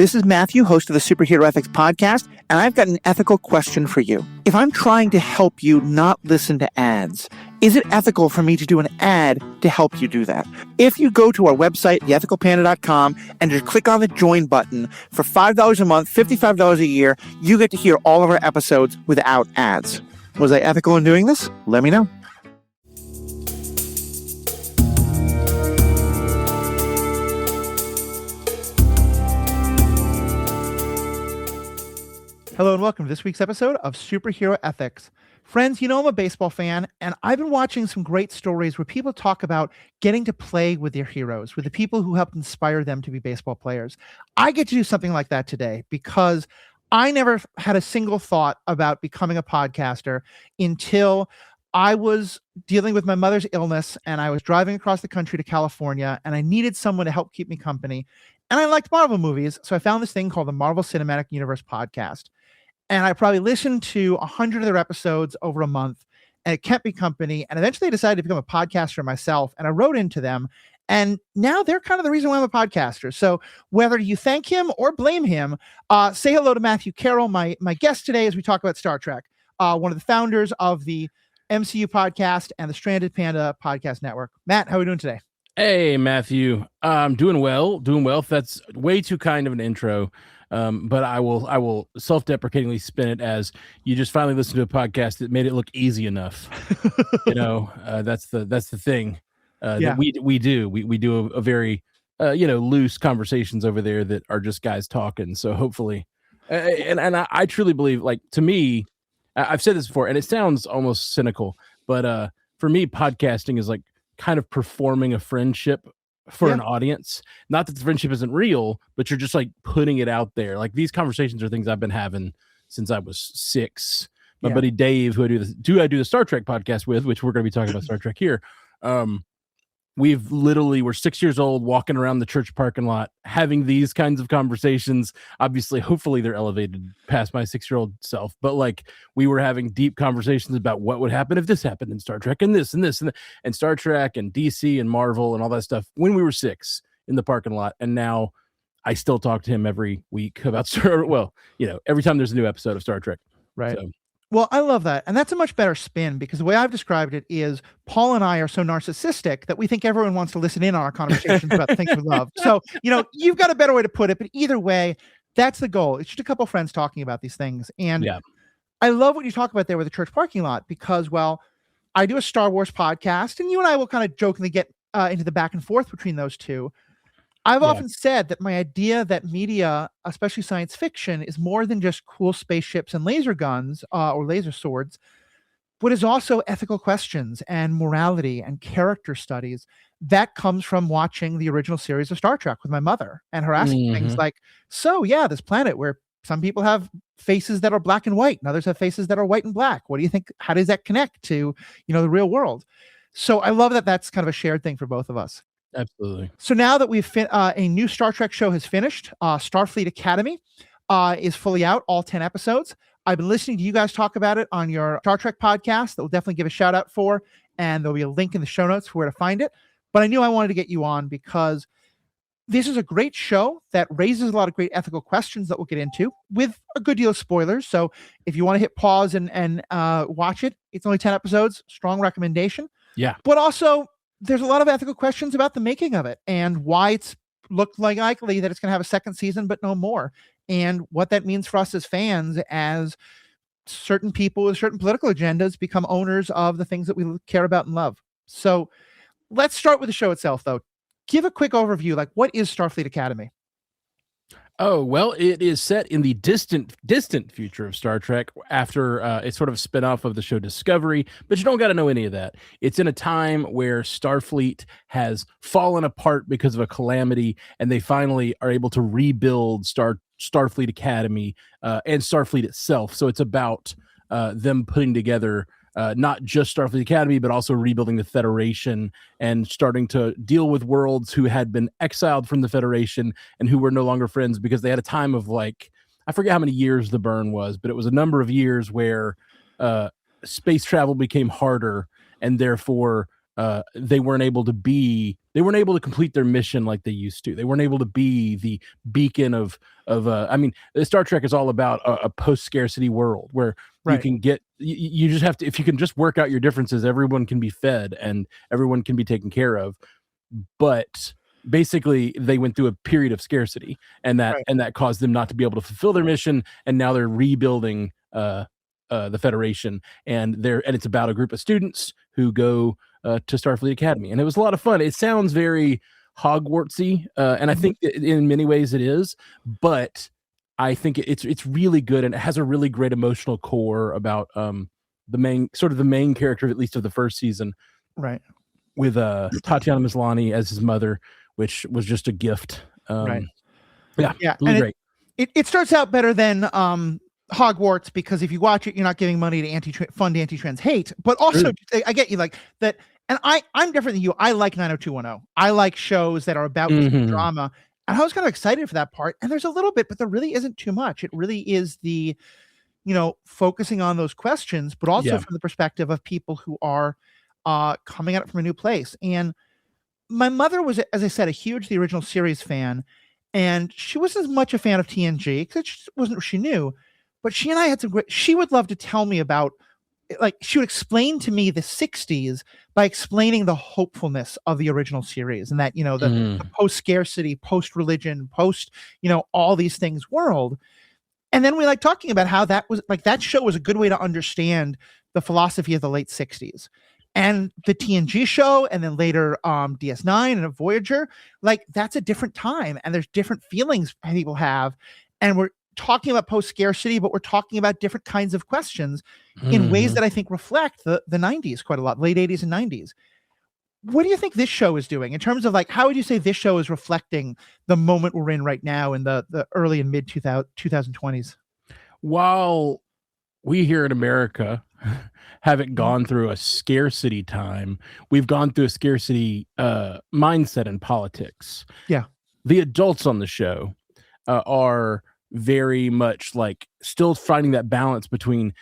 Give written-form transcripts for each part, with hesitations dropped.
This is Matthew, host of the Superhero Ethics Podcast, and I've got an ethical question for you. If I'm trying to help you not listen to ads, is it ethical for me to do an ad to help you do that? If you go to our website, theethicalpanda.com, and just click on the join button, for $5 a month, $55 a year, you get to hear all of our episodes without ads. Was I ethical in doing this? Let me know. Hello and welcome to this week's episode of Superhero Ethics. Friends, you know I'm a baseball fan, and I've been watching some great stories where people talk about getting to play with their heroes, with the people who helped inspire them to be baseball players. I get to do something like that today because I never had a single thought about becoming a podcaster until I was dealing with my mother's illness, and I was driving across the country to California, and I needed someone to help keep me company. And I liked Marvel movies, so I found this thing called the Marvel Cinematic Universe podcast. And I probably listened to 100 of their episodes over a month, and it kept me company. And eventually I decided to become a podcaster myself, and I wrote into them. And now they're kind of the reason why I'm a podcaster. So whether you thank him or blame him, say hello to Matt Carroll, my guest today as we talk about Star Trek, one of the founders of the MCU podcast and the Stranded Panda Podcast Network. Matt, how are we doing today? Hey, Matthew. I'm doing well. That's way too kind of an intro. But I will self-deprecatingly spin it as you just finally listened to a podcast that made it look easy enough. That's the thing that we do. We do a very loose conversations over there that are just guys talking. So hopefully, and I truly believe, like, to me, I've said this before, and it sounds almost cynical, but for me, podcasting is like kind of performing a friendship for an audience. Not that the friendship isn't real, but you're just like putting it out there. Like, these conversations are things I've been having since I was 6. My buddy Dave, who I do the Star Trek podcast with, which we're going to be talking about Star Trek here. We're 6 years old, walking around the church parking lot, having these kinds of conversations. Obviously, hopefully they're elevated past my 6-year-old self, but like, we were having deep conversations about what would happen if this happened in Star Trek and this and this and Star Trek and DC and Marvel and all that stuff when we were 6 in the parking lot. And now I still talk to him every week about every time there's a new episode of Star Trek. Right. So. Well, I love that. And that's a much better spin, because the way I've described it is Paul and I are so narcissistic that we think everyone wants to listen in on our conversations about the things we love. So, you've got a better way to put it, but either way, that's the goal. It's just a couple of friends talking about these things. And I love what you talk about there with the church parking lot, because, well, I do a Star Wars podcast, and you and I will kind of jokingly get into the back and forth between those two. I've often said that my idea that media, especially science fiction, is more than just cool spaceships and laser guns or laser swords, but is also ethical questions and morality and character studies. That comes from watching the original series of Star Trek with my mother and her asking things like, this planet where some people have faces that are black and white and others have faces that are white and black. What do you think? How does that connect to, the real world? So I love that that's kind of a shared thing for both of us. Absolutely. So now that we've a new Star Trek show has finished, Starfleet Academy is fully out, all 10 episodes. I've been listening to you guys talk about it on your Star Trek podcast that we'll definitely give a shout out for, and there'll be a link in the show notes for where to find it. But I knew I wanted to get you on because this is a great show that raises a lot of great ethical questions that we'll get into with a good deal of spoilers. So if you want to hit pause and watch it, it's only 10 episodes, strong recommendation. Yeah. But also, there's a lot of ethical questions about the making of it and why it's looked likely that it's going to have a second season, but no more. And what that means for us as fans, as certain people with certain political agendas become owners of the things that we care about and love. So let's start with the show itself, though. Give a quick overview. Like, what is Starfleet Academy? Oh, well, it is set in the distant future of Star Trek after it's sort of a spinoff of the show Discovery, but you don't got to know any of that. It's in a time where Starfleet has fallen apart because of a calamity, and they finally are able to rebuild Starfleet Academy and Starfleet itself. So it's about them putting together not just Starfleet Academy, but also rebuilding the Federation and starting to deal with worlds who had been exiled from the Federation and who were no longer friends because they had a time of, like, I forget how many years the burn was, but it was a number of years where space travel became harder, and therefore they weren't able to complete their mission like they used to. They weren't able to be the beacon of I mean, Star Trek is all about a post-scarcity world where you can get, you just have to, if you can just work out your differences, everyone can be fed and everyone can be taken care of. But basically they went through a period of scarcity, and that caused them not to be able to fulfill their mission, and now they're rebuilding the Federation, and it's about a group of students who go to Starfleet Academy, and it was a lot of fun. It sounds very Hogwartsy, and I think in many ways it is, but I think it's really good, and it has a really great emotional core about the main character, at least of the first season, right? With Tatiana Maslany as his mother, which was just a gift. Right. Yeah, and great. It starts out better than Hogwarts, because if you watch it, you're not giving money to fund anti-trans hate. But also, I get you like that. And I'm different than you. I like 90210. I like shows that are about drama. And I was kind of excited for that part. And there's a little bit, but there really isn't too much. It really is the, focusing on those questions, but also from the perspective of people who are coming at it from a new place. And my mother was, as I said, a huge The Original Series fan. And she wasn't as much a fan of TNG because it just wasn't what she knew. But she and I had some great, she would love to tell me about, like, she would explain to me the 60s by explaining the hopefulness of the original series, and that, the post-scarcity, post-religion, all these things world. And then we like talking about how that was like, that show was a good way to understand the philosophy of the late 60s. And the TNG show, and then later DS9 and Voyager, like, that's a different time, and there's different feelings people have. And we're talking about post-scarcity, but we're talking about different kinds of questions in ways that I think reflect the 90s quite a lot, late 80s and 90s. What do you think this show is doing in terms of, like, how would you say this show is reflecting the moment we're in right now in the early and mid 2020s? While we here in America haven't gone through a scarcity time, we've gone through a scarcity mindset in politics. Yeah. The adults on the show are very much like still finding that balance between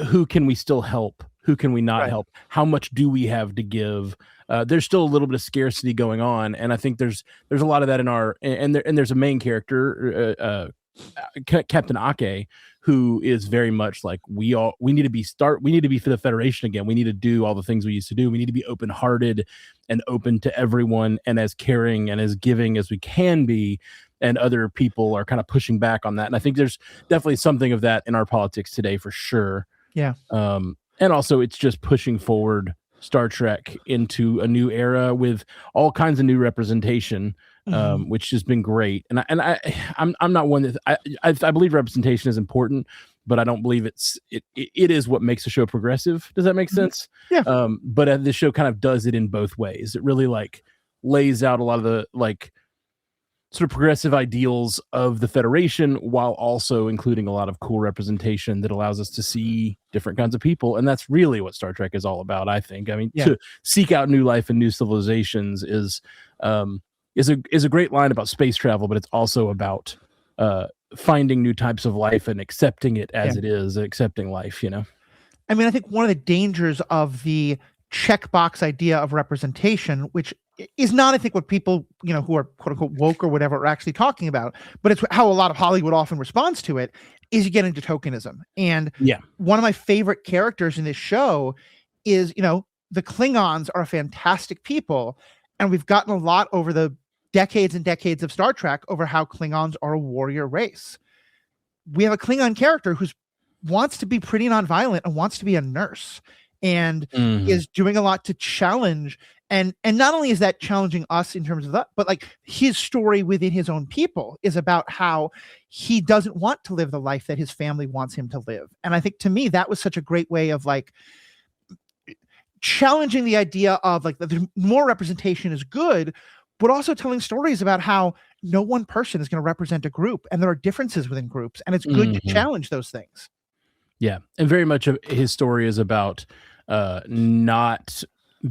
who can we still help, who can we not help, how much do we have to give. There's still a little bit of scarcity going on, and I think there's a lot of that in our, and there's a main character, Captain Ake, who is very much like, we need to be for the Federation again. We need to do all the things we used to do. We need to be open-hearted and open to everyone, and as caring and as giving as we can be. And other people are kind of pushing back on that. And I think there's definitely something of that in our politics today, for sure. Yeah. And also it's just pushing forward Star Trek into a new era with all kinds of new representation, which has been great. And I'm not one that I believe representation is important, but I don't believe it is what makes a show progressive. Does that make sense? Yeah. But this show kind of does it in both ways. It really like lays out a lot of the like sort of progressive ideals of the Federation, while also including a lot of cool representation that allows us to see different kinds of people. And that's really what Star Trek is all about, I think. I mean, to seek out new life and new civilizations is a great line about space travel, but it's also about finding new types of life and accepting it as it is, accepting life, I mean, I think one of the dangers of the checkbox idea of representation, which is not, I think, what people, who are quote unquote woke or whatever are actually talking about, but it's how a lot of Hollywood often responds to it, is you get into tokenism. And one of my favorite characters in this show is, the Klingons are a fantastic people. And we've gotten a lot over the decades and decades of Star Trek over how Klingons are a warrior race. We have a Klingon character who wants to be pretty nonviolent and wants to be a nurse, and is doing a lot to challenge. And not only is that challenging us in terms of that, but like his story within his own people is about how he doesn't want to live the life that his family wants him to live. And I think, to me, that was such a great way of like challenging the idea of like the more representation is good, but also telling stories about how no one person is going to represent a group, and there are differences within groups, and it's good to challenge those things. Yeah. And very much of his story is about not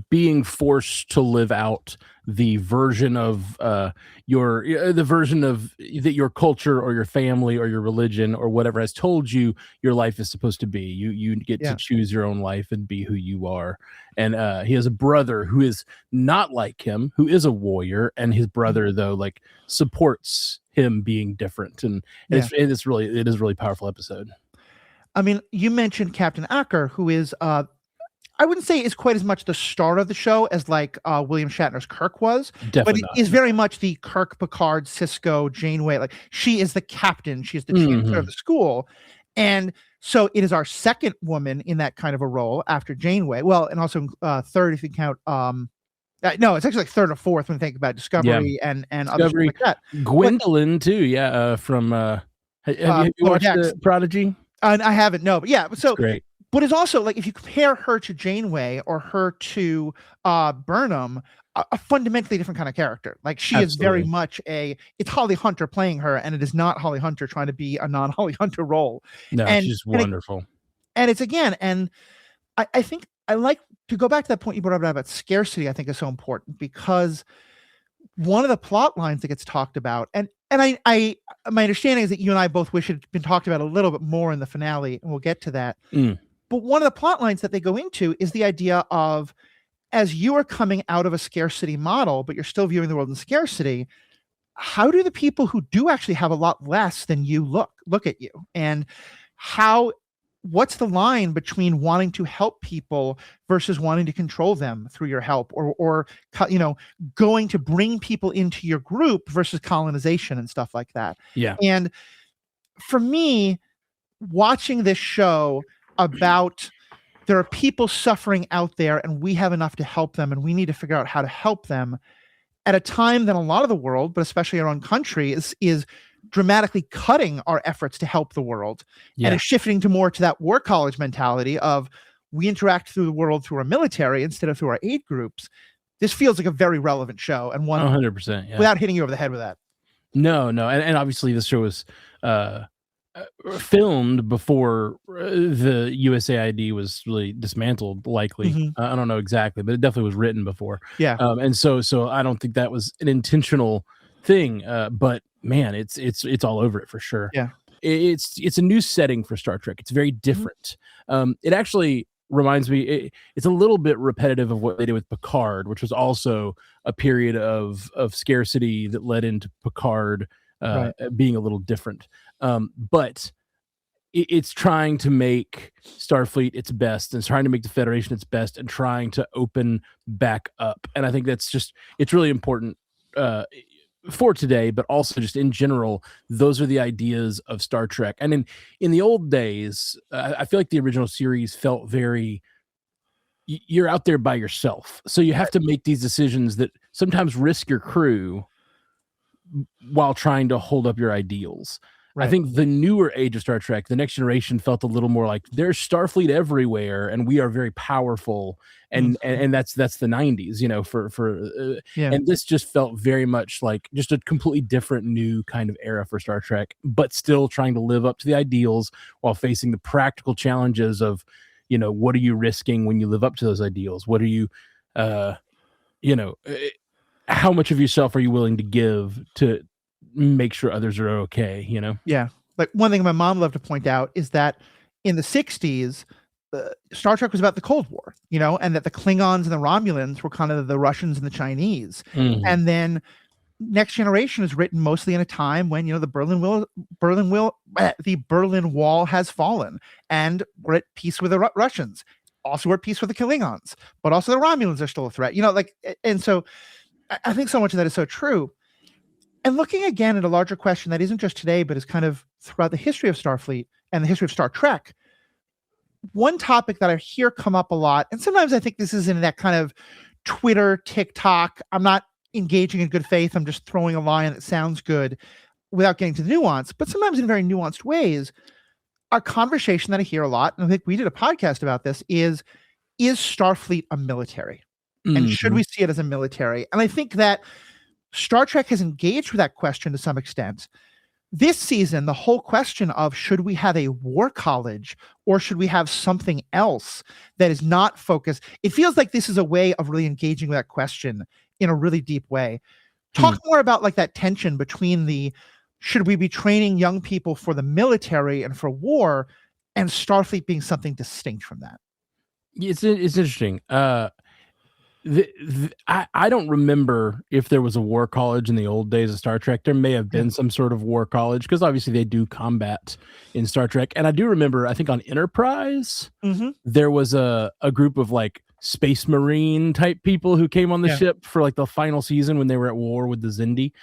being forced to live out the version of that your culture or your family or your religion or whatever has told you your life is supposed to be. You get to choose your own life and be who you are. And he has a brother who is not like him, who is a warrior, and his brother though like supports him being different. And it is really powerful episode. I mean, you mentioned Captain Ake, who is I wouldn't say is quite as much the star of the show as like William Shatner's Kirk was, Definitely but it is very much the Kirk, Picard, Sisko, Janeway. Like she is the captain, she is the chancellor of the school, and so it is our second woman in that kind of a role after Janeway. Well, and also third if you count. No, it's actually like third or fourth when you think about Discovery and other stuff like that. Gwendolyn too, from have you watched Prodigy? I haven't, no, but yeah, so great. But it's also like if you compare her to Janeway or her to Burnham, a fundamentally different kind of character. Like she is very much it's Holly Hunter playing her, and it is not Holly Hunter trying to be a non-Holly Hunter role. No, she's wonderful. And it's again, and I think I like to go back to that point you brought up about scarcity. I think is so important because one of the plot lines that gets talked about, and I my understanding is that you and I both wish it had been talked about a little bit more in the finale, and we'll get to that. But one of the plot lines that they go into is the idea of, as you are coming out of a scarcity model, but you're still viewing the world in scarcity, how do the people who do actually have a lot less than you look at you? And what's the line between wanting to help people versus wanting to control them through your help, or going to bring people into your group versus colonization and stuff like that? Yeah. And for me, watching this show about there are people suffering out there and we have enough to help them and we need to figure out how to help them at a time that a lot of the world, but especially our own country, is dramatically cutting our efforts to help the world and is shifting to that war college mentality of we interact through the world through our military instead of through our aid groups. This feels like a very relevant show, and one 100%, without hitting you over the head with that. No, and obviously this show was filmed before the USAID was really dismantled, likely. I don't know exactly, but it definitely was written before. And so I don't think that was an intentional thing, but man, it's all over it for sure. It's a new setting for Star Trek. It's very different. It actually reminds me, it's a little bit repetitive of what they did with Picard, which was also a period of scarcity that led into Picard being a little different. But it's trying to make Starfleet its best, and it's trying to make the Federation its best, and trying to open back up. And I think it's really important for today, but also just in general, those are the ideas of Star Trek. And in the old days, I feel like the original series felt very, you're out there by yourself. So you have to make these decisions that sometimes risk your crew while trying to hold up your ideals. I think the newer age of Star Trek, the Next Generation, felt a little more like there's Starfleet everywhere, and we are very powerful, and that's the 90s, and this just felt very much like just a completely different new kind of era for Star Trek, but still trying to live up to the ideals while facing the practical challenges of, what are you risking when you live up to those ideals? What are you, how much of yourself are you willing to give to make sure others are okay, Like one thing my mom loved to point out is that in the 60s Star Trek was about the Cold War, and that the Klingons and the Romulans were kind of the Russians and the Chinese. And then Next Generation is written mostly in a time when the Berlin Wall has fallen, and we're at peace with the Russians, also we're at peace with the Klingons, but also the Romulans are still a threat, and so I think so much of that is so true. And looking again at a larger question that isn't just today, but is kind of throughout the history of Starfleet and the history of Star Trek, one topic that I hear come up a lot, and sometimes I think this is in that kind of Twitter, TikTok, I'm not engaging in good faith, I'm just throwing a line that sounds good without getting to the nuance, but sometimes in very nuanced ways, our conversation that I hear a lot, and I think we did a podcast about this, is Starfleet a military? And should we see it as a military? And I think that Star Trek has engaged with that question to some extent. This season, the whole question of should we have a war college or should we have something else that is not focused? It feels like this is a way of really engaging with that question in a really deep way. Talk more about like that tension between the should we be training young people for the military and for war, and Starfleet being something distinct from that. It's interesting. I don't remember if there was a war college in the old days of Star Trek. There may have been some sort of war college because obviously they do combat in Star Trek. And I do remember, I think on Enterprise, there was a group of like Space Marine type people who came on the ship for like the final season when they were at war with the Xindi.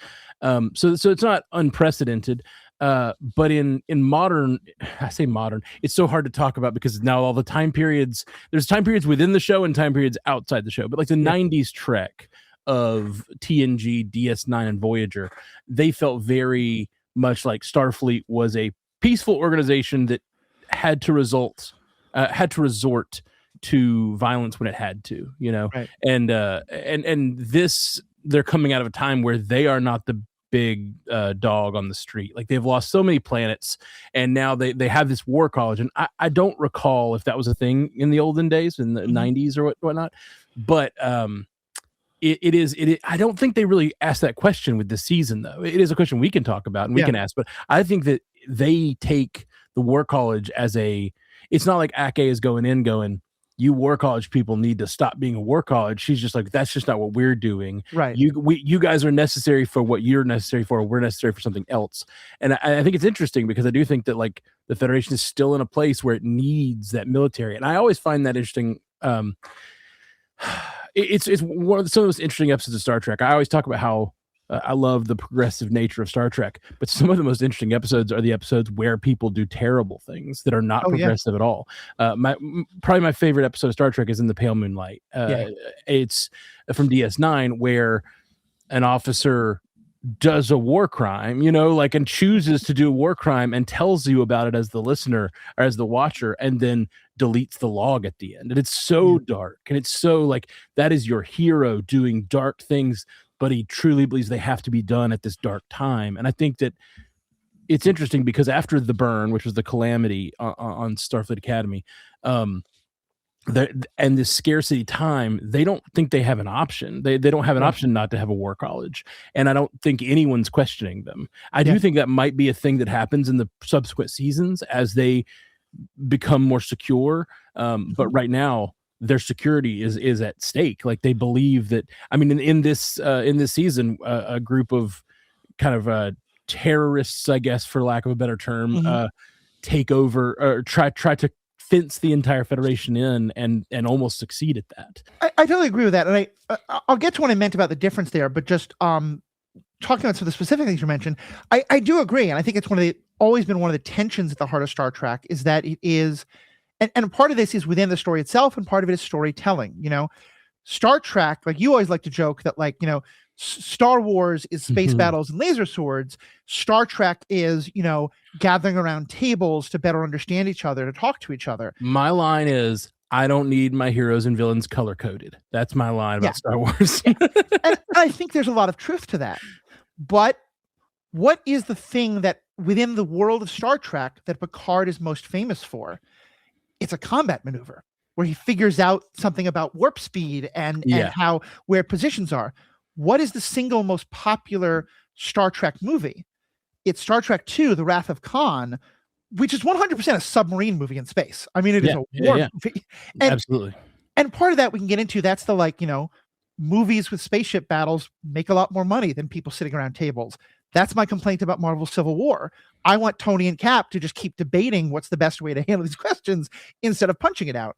So it's not unprecedented. But in modern, I say modern, it's so hard to talk about because now all the time periods, there's time periods within the show and time periods outside the show. But like the 90s Trek of TNG, DS9, and Voyager, they felt very much like Starfleet was a peaceful organization that had to resort to violence when it had to, you know. Right. And this, they're coming out of a time where they are not the big dog on the street. Like they've lost so many planets, and now they have this war college. And I don't recall if that was a thing in the olden days in the 90s or whatnot. But it is. I don't think they really asked that question with this season, though. It is a question we can talk about and we can ask. But I think that they take the war college as a. It's not like Ake is going, you war college people need to stop being a war college. She's just like, that's just not what we're doing. Right. You guys are necessary for what you're necessary for. We're necessary for something else. And I think it's interesting because I do think that like the Federation is still in a place where it needs that military. And I always find that interesting. It's one of some of the most interesting episodes of Star Trek. I always talk about how I love the progressive nature of Star Trek, but some of the most interesting episodes are the episodes where people do terrible things that are not progressive at all. Probably my favorite episode of Star Trek is In the Pale Moonlight. It's from DS9 where an officer does a war crime, you know, like, and chooses to do a war crime and tells you about it as the listener or as the watcher, and then deletes the log at the end. And it's so dark, and it's so like, that is your hero doing dark things, but he truly believes they have to be done at this dark time. And I think that it's interesting because after the burn, which was the calamity on Starfleet Academy, and this scarcity time, they don't think they have an option. They don't have an option not to have a war college. And I don't think anyone's questioning them. I do think that might be a thing that happens in the subsequent seasons as they become more secure. But right now, their security is at stake. Like they believe that, I mean, in this season, a group of kind of terrorists, I guess, for lack of a better term, take over or try to fence the entire Federation in and almost succeed at that. I totally agree with that. And I'll get to what I meant about the difference there, but just talking about some of the specific things you mentioned, I do agree. And I think it's always been one of the tensions at the heart of Star Trek is that it is, and part of this is within the story itself, and part of it is storytelling. You know, Star Trek, like you always like to joke that, like, you know, Star Wars is space battles and laser swords. Star Trek is, you know, gathering around tables to better understand each other, to talk to each other. My line is, I don't need my heroes and villains color coded. That's my line about Star Wars. And I think there's a lot of truth to that. But what is the thing that within the world of Star Trek that Picard is most famous for? It's a combat maneuver where he figures out something about warp speed and how where positions are. What is the single most popular Star Trek movie? It's Star Trek II, The Wrath of Khan, which is 100% a submarine movie in space. I mean, it is a war movie. And, absolutely. And part of that we can get into, that's the, like, you know, movies with spaceship battles make a lot more money than people sitting around tables. That's my complaint about Marvel Civil War. I want Tony and Cap to just keep debating what's the best way to handle these questions instead of punching it out.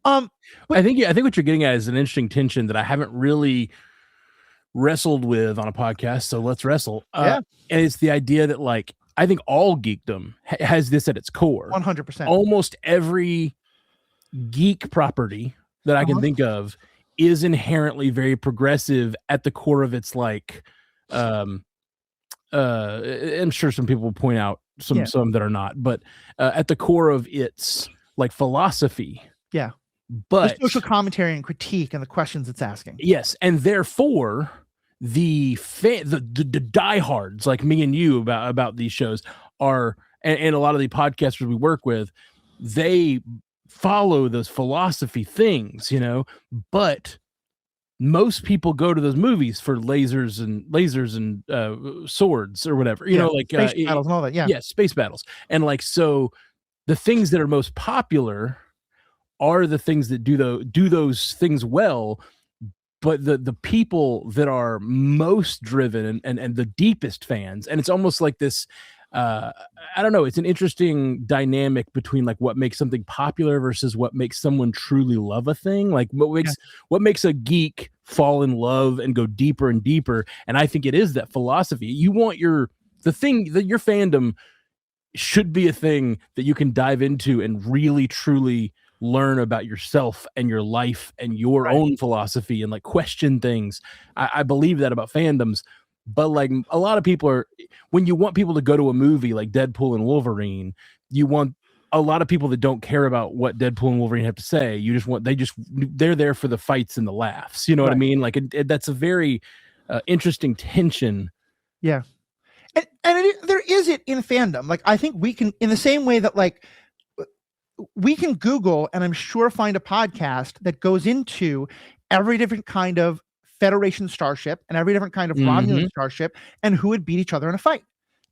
I think what you're getting at is an interesting tension that I haven't really wrestled with on a podcast. So let's wrestle. And it's the idea that, like, I think all geekdom has this at its core. 100%. Almost every geek property that I can think of is inherently very progressive at the core of its, like, I'm sure some people will point out some that are not, but at the core of its, like, philosophy. Yeah. But the social commentary and critique and the questions it's asking. Yes. And therefore the diehards like me and you about these shows are, and a lot of the podcasters we work with, they follow those philosophy things, but most people go to those movies for lasers and swords or whatever, like space battles and all that. Yeah, space battles. And like, so the things that are most popular are the things that do those things well. But the people that are most driven and the deepest fans, and it's almost like this, I don't know, it's an interesting dynamic between like what makes something popular versus what makes someone truly love a thing. Like what makes a geek fall in love and go deeper and deeper. And I think it is that philosophy. You want your fandom should be a thing that you can dive into and really truly learn about yourself and your life and your own philosophy and like question things. I believe that about fandoms. But like a lot of people are, when you want people to go to a movie like Deadpool and Wolverine, you want a lot of people that don't care about what Deadpool and Wolverine have to say. They're there for the fights and the laughs. You know what I mean? Like that's a very interesting tension. Yeah. And there is it in fandom. Like, I think we can, in the same way that like, we can Google and I'm sure find a podcast that goes into every different kind of Federation starship and every different kind of Romulan starship and who would beat each other in a fight.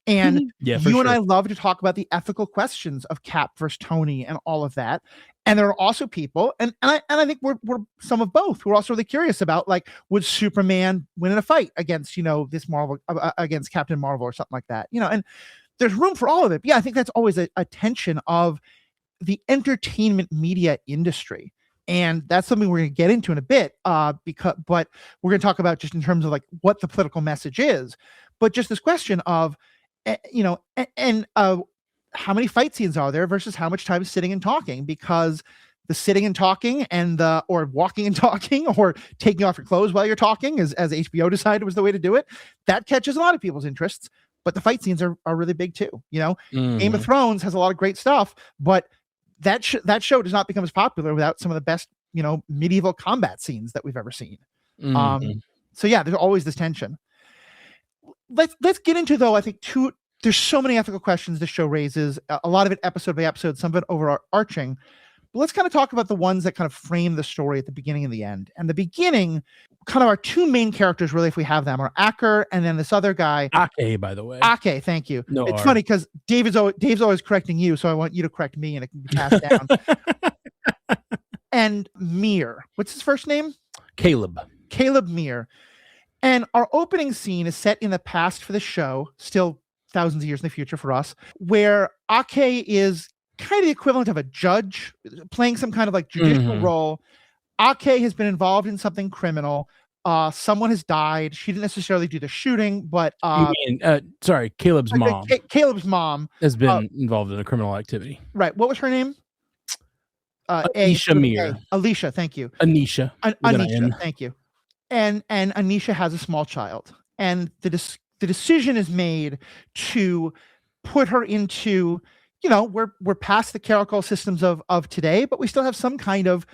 And you and I love to talk about the ethical questions of Cap versus Tony and all of that. And there are also people, and I think we're some of both, who are also really curious about, like, would Superman win in a fight against, this Marvel, against Captain Marvel or something like that, and there's room for all of it. But yeah, I think that's always a tension of the entertainment media industry. And that's something we're going to get into in a bit, but we're going to talk about just in terms of like what the political message is, but just this question of, how many fight scenes are there versus how much time is sitting and talking, because the sitting and talking or walking and talking or taking off your clothes while you're talking, as HBO decided was the way to do it, that catches a lot of people's interests. But the fight scenes are really big too. Game of Thrones has a lot of great stuff, but that show does not become as popular without some of the best, medieval combat scenes that we've ever seen. So yeah, there's always this tension. Let's get into, though, I think there's so many ethical questions this show raises, a lot of it episode by episode, some of it overarching. But let's kind of talk about the ones that kind of frame the story at the beginning and the end. And the beginning, kind of our two main characters, really, if we have them, are Acker and then this other guy. Ake, by the way. Ake, thank you. No, it's funny because Dave's always correcting you, so I want you to correct me and it can be passed down. And Mir. What's his first name? Caleb Mir. And our opening scene is set in the past for the show, still thousands of years in the future for us, where Ake is kind of the equivalent of a judge playing some kind of like judicial role. Ake has been involved in something criminal. Someone has died. She didn't necessarily do the shooting, but Caleb's mom. Caleb's mom has been involved in a criminal activity. Right. What was her name? Anisha Mir. Alicia, thank you. Anisha. Anisha, thank you. And Anisha has a small child, and the decision is made to put her into, we're past the clerical systems of today, but we still have some kind of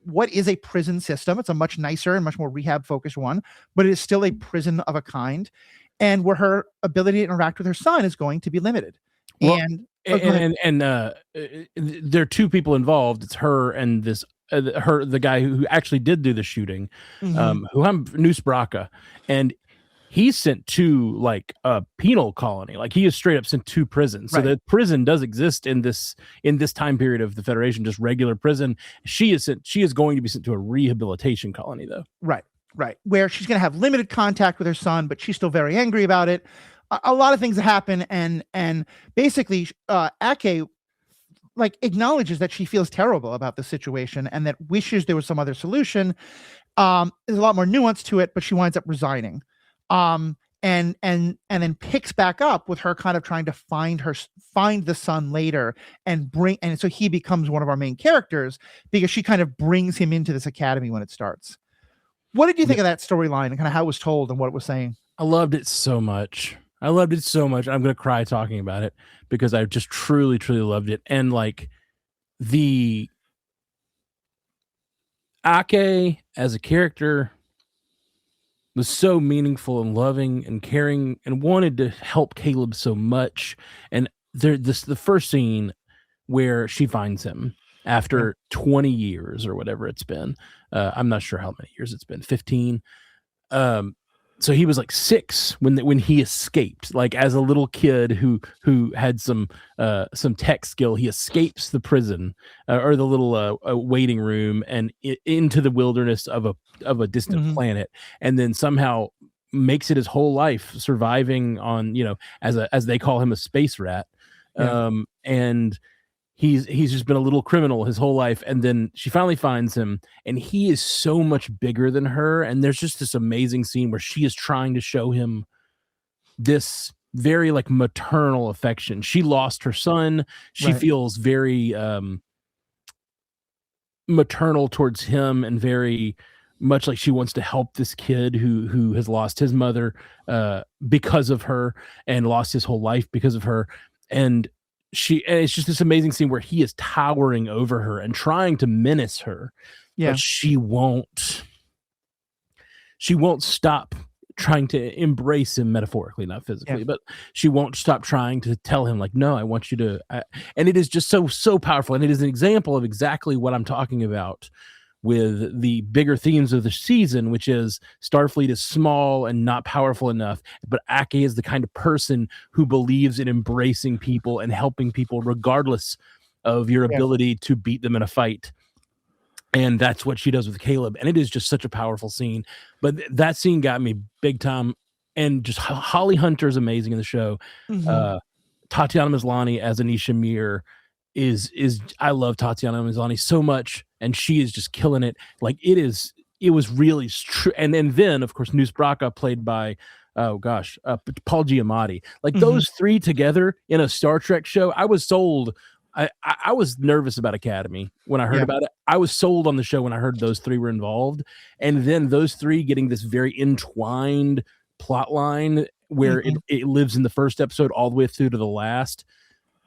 what is a prison system. It's a much nicer and much more rehab focused one, but it is still a prison of a kind, and where her ability to interact with her son is going to be limited. Well, and there are two people involved. It's her and this the guy who actually did do the shooting, who I'm Noose Braca, and he's sent to like a penal colony. Like he is straight up sent to prison. So the prison does exist in this time period of the Federation, just regular prison. She is going to be sent to a rehabilitation colony, though. Right. Where she's going to have limited contact with her son, but she's still very angry about it. A lot of things that happen, and basically, Ake like acknowledges that she feels terrible about the situation and that wishes there was some other solution. There's a lot more nuance to it, but she winds up resigning. And then picks back up with her kind of trying to find the son later and so he becomes one of our main characters because she kind of brings him into this academy when it starts. What did you think of that storyline and kind of how it was told and what it was saying? I loved it so much. I'm going to cry talking about it because I just truly, truly loved it. And like the Ake as a character was so meaningful and loving and caring and wanted to help Caleb so much. And the first scene where she finds him after 20 years or whatever it's been. I'm not sure how many years it's been, 15. So he was like 6 when he escaped, like as a little kid who had some tech skill. He escapes the prison or the little waiting room and into the wilderness of a distant planet, and then somehow makes it his whole life surviving on, as they call him, a space rat. And he's just been a little criminal his whole life, and then she finally finds him, and he is so much bigger than her, and there's just this amazing scene where she is trying to show him this very like maternal affection. She lost her son. She feels very maternal towards him, and very much like she wants to help this kid who has lost his mother because of her, and lost his whole life because of her. And it's just this amazing scene where he is towering over her and trying to menace her, but she won't stop trying to embrace him, metaphorically, not physically, but she won't stop trying to tell him, like, no, I want you to, and it is just so powerful. And it is an example of exactly what I'm talking about with the bigger themes of the season, which is Starfleet is small and not powerful enough, but Ake is the kind of person who believes in embracing people and helping people regardless of your ability to beat them in a fight. And that's what she does with Caleb. And it is just such a powerful scene. But that scene got me big time. And just Holly Hunter is amazing in the show. Tatiana Maslany as Anisha Mir is I love Tatiana Maslany so much, and she is just killing it. Like it was really true. And then of course Noose Braca, played by Paul Giamatti. Like those three together in a Star Trek show, I was sold. I was nervous about Academy when I heard about it. I was sold on the show when I heard those three were involved, and then those three getting this very entwined plot line where it lives in the first episode all the way through to the last.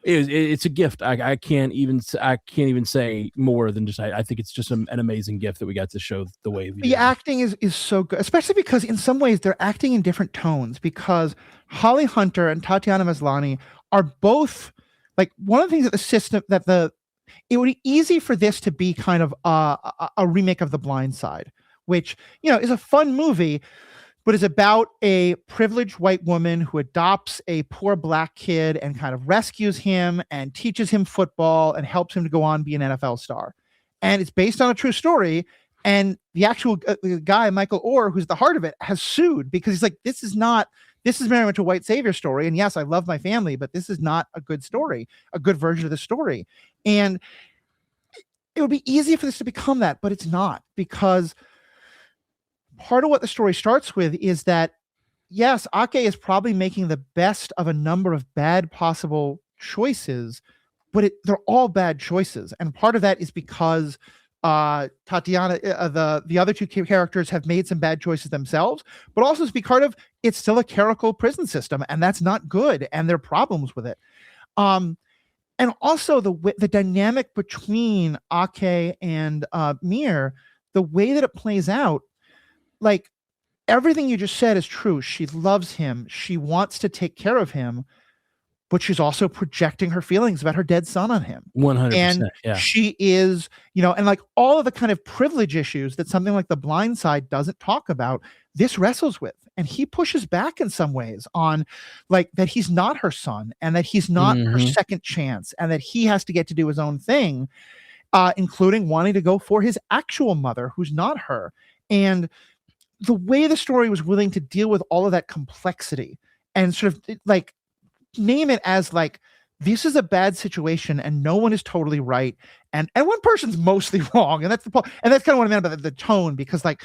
It's a gift. I can't even say more than just I think it's just an amazing gift that we got to show the way we the acting is so good, especially because in some ways they're acting in different tones, because Holly Hunter and Tatiana Maslany are both like, one of the things that the system it would be easy for this to be kind of a remake of The Blind Side, which is a fun movie, but is about a privileged white woman who adopts a poor black kid and kind of rescues him and teaches him football and helps him to go on and be an NFL star. And it's based on a true story. And the actual guy, Michael Orr, who's the heart of it, has sued because he's like, this is very much a white savior story. And yes, I love my family, but this is not a good story, a good version of the story. And it would be easy for this to become that, but it's not, because part of what the story starts with is that, yes, Ake is probably making the best of a number of bad possible choices, but they're all bad choices. And part of that is because Tatiana, the other two characters have made some bad choices themselves, but also it's still a clerical prison system, and that's not good, and there are problems with it. And also the dynamic between Ake and Mir, the way that it plays out, like everything you just said is true. She loves him. She wants to take care of him, but she's also projecting her feelings about her dead son on him. 100%. And she is, and like all of the kind of privilege issues that something like The Blind Side doesn't talk about, this wrestles with. And he pushes back in some ways on like that he's not her son, and that he's not her second chance, and that he has to get to do his own thing, including wanting to go for his actual mother, who's not her. And the way the story was willing to deal with all of that complexity and sort of like name it as like, this is a bad situation and no one is totally right, and one person's mostly wrong, and that's kind of what I meant about the tone, because like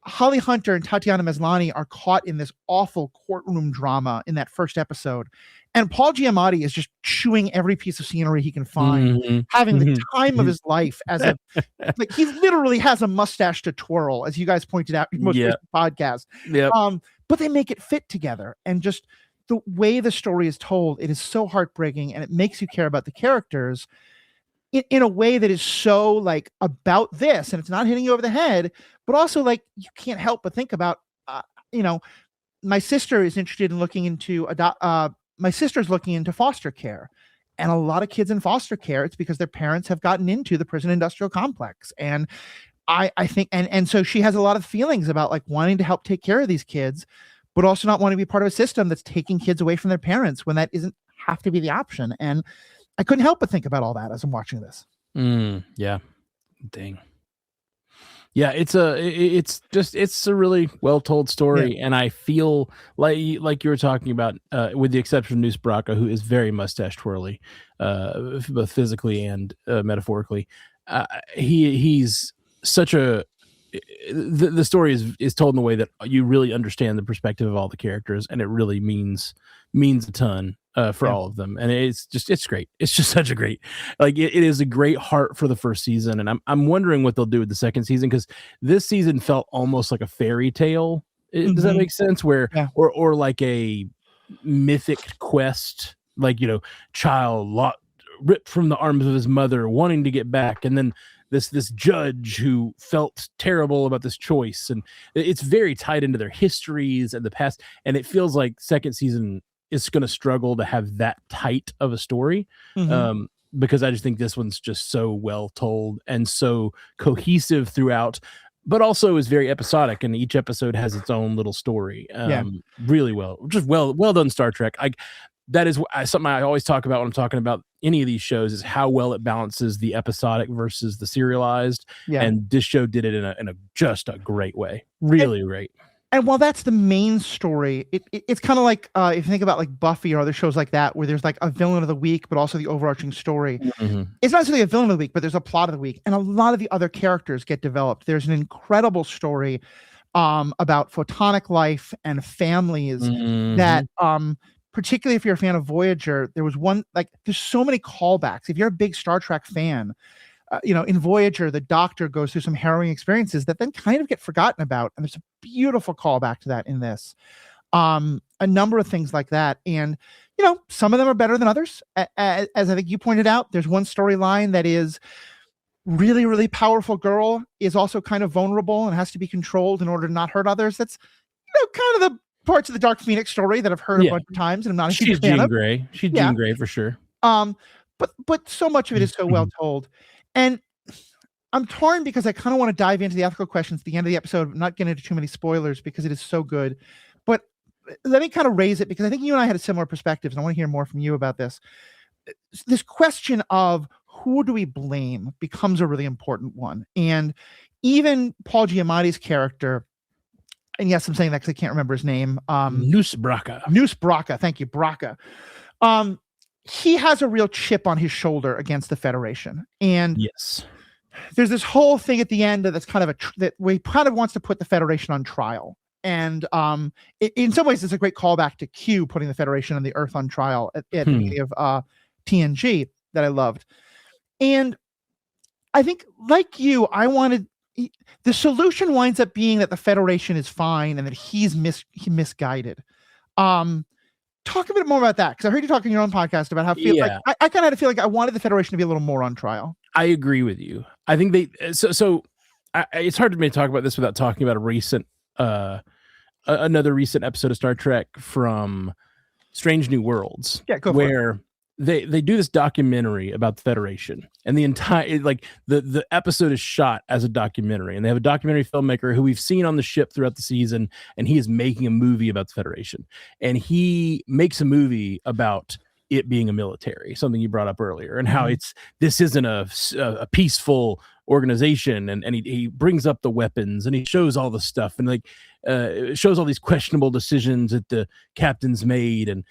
Holly Hunter and Tatiana Maslany are caught in this awful courtroom drama in that first episode, and Paul Giamatti is just chewing every piece of scenery he can find, having the time of his life like he literally has a mustache to twirl, as you guys pointed out in most recent podcast. But they make it fit together, and just the way the story is told, it is so heartbreaking, and it makes you care about the characters in a way that is so like about this, and it's not hitting you over the head, but also like you can't help but think about my sister is interested in looking into my sister's looking into foster care. And a lot of kids in foster care, it's because their parents have gotten into the prison industrial complex. And I think, and so she has a lot of feelings about like wanting to help take care of these kids, but also not wanting to be part of a system that's taking kids away from their parents when that isn't have to be the option. And I couldn't help but think about all that as I'm watching this. Yeah. Dang. Yeah, it's a really well told story, and I feel like you were talking about, with the exception of Noose Braca, who is very mustache twirly, both physically and metaphorically. He's such a the story is told in a way that you really understand the perspective of all the characters, and it really means a ton for all of them, and it's great. It's just such a great, like it is a great heart for the first season, and I'm wondering what they'll do with the second season, because this season felt almost like a fairy tale. Does that make sense? Where or like a mythic quest, like child ripped from the arms of his mother, wanting to get back, and then this judge who felt terrible about this choice, and it's very tied into their histories and the past, and it feels like second season is going to struggle to have that tight of a story, because I just think this one's just so well told and so cohesive throughout, but also is very episodic, and each episode has its own little story. Really well done, Star Trek. That is something I always talk about when I'm talking about any of these shows, is how well it balances the episodic versus the serialized. And this show did it in a just a great way. Really great. And while that's the main story, it's kind of like if you think about like Buffy or other shows like that, where there's like a villain of the week, but also the overarching story. It's not necessarily a villain of the week, but there's a plot of the week, and a lot of the other characters get developed. There's an incredible story about photonic life and families that particularly if you're a fan of Voyager, there was one, like, there's so many callbacks. If you're a big Star Trek fan, in Voyager, the Doctor goes through some harrowing experiences that then kind of get forgotten about. And there's a beautiful callback to that in this. A number of things like that. And, some of them are better than others. As I think you pointed out, there's one storyline that is really, really powerful girl is also kind of vulnerable and has to be controlled in order to not hurt others. That's, kind of the parts of the Dark Phoenix story that I've heard a bunch of times, and I'm not a huge fan of. She's Jean Grey for sure. But so much of it is so well told. And I'm torn because I kind of want to dive into the ethical questions at the end of the episode. I'm not getting into too many spoilers because it is so good. But let me kind of raise it, because I think you and I had a similar perspectives, and I want to hear more from you about this. This question of who do we blame becomes a really important one. And even Paul Giamatti's character, and yes, I'm saying that because I can't remember his name. Noose Braca. Noose Braca. Thank you, Braca. He has a real chip on his shoulder against the Federation. And yes, there's this whole thing at the end that's kind of that we kind of wants to put the Federation on trial. And in some ways, it's a great callback to Q putting the Federation and the Earth on trial at the beginning of TNG that I loved. And I think, like you, the solution winds up being that the Federation is fine and that he's misguided. Talk a bit more about that, because I heard you talk in your own podcast about how I kind of had to feel like I wanted the Federation to be a little more on trial. I agree with you. I think it's hard for me to talk about this without talking about another recent episode of Star Trek from Strange New Worlds, where they do this documentary about the Federation, and the entire the episode is shot as a documentary, and they have a documentary filmmaker who we've seen on the ship throughout the season, and he is making a movie about the Federation, and he makes a movie about it being a military, something you brought up earlier, and how this isn't a peaceful organization, and he brings up the weapons, and he shows all the stuff, and shows all these questionable decisions that the captains made, and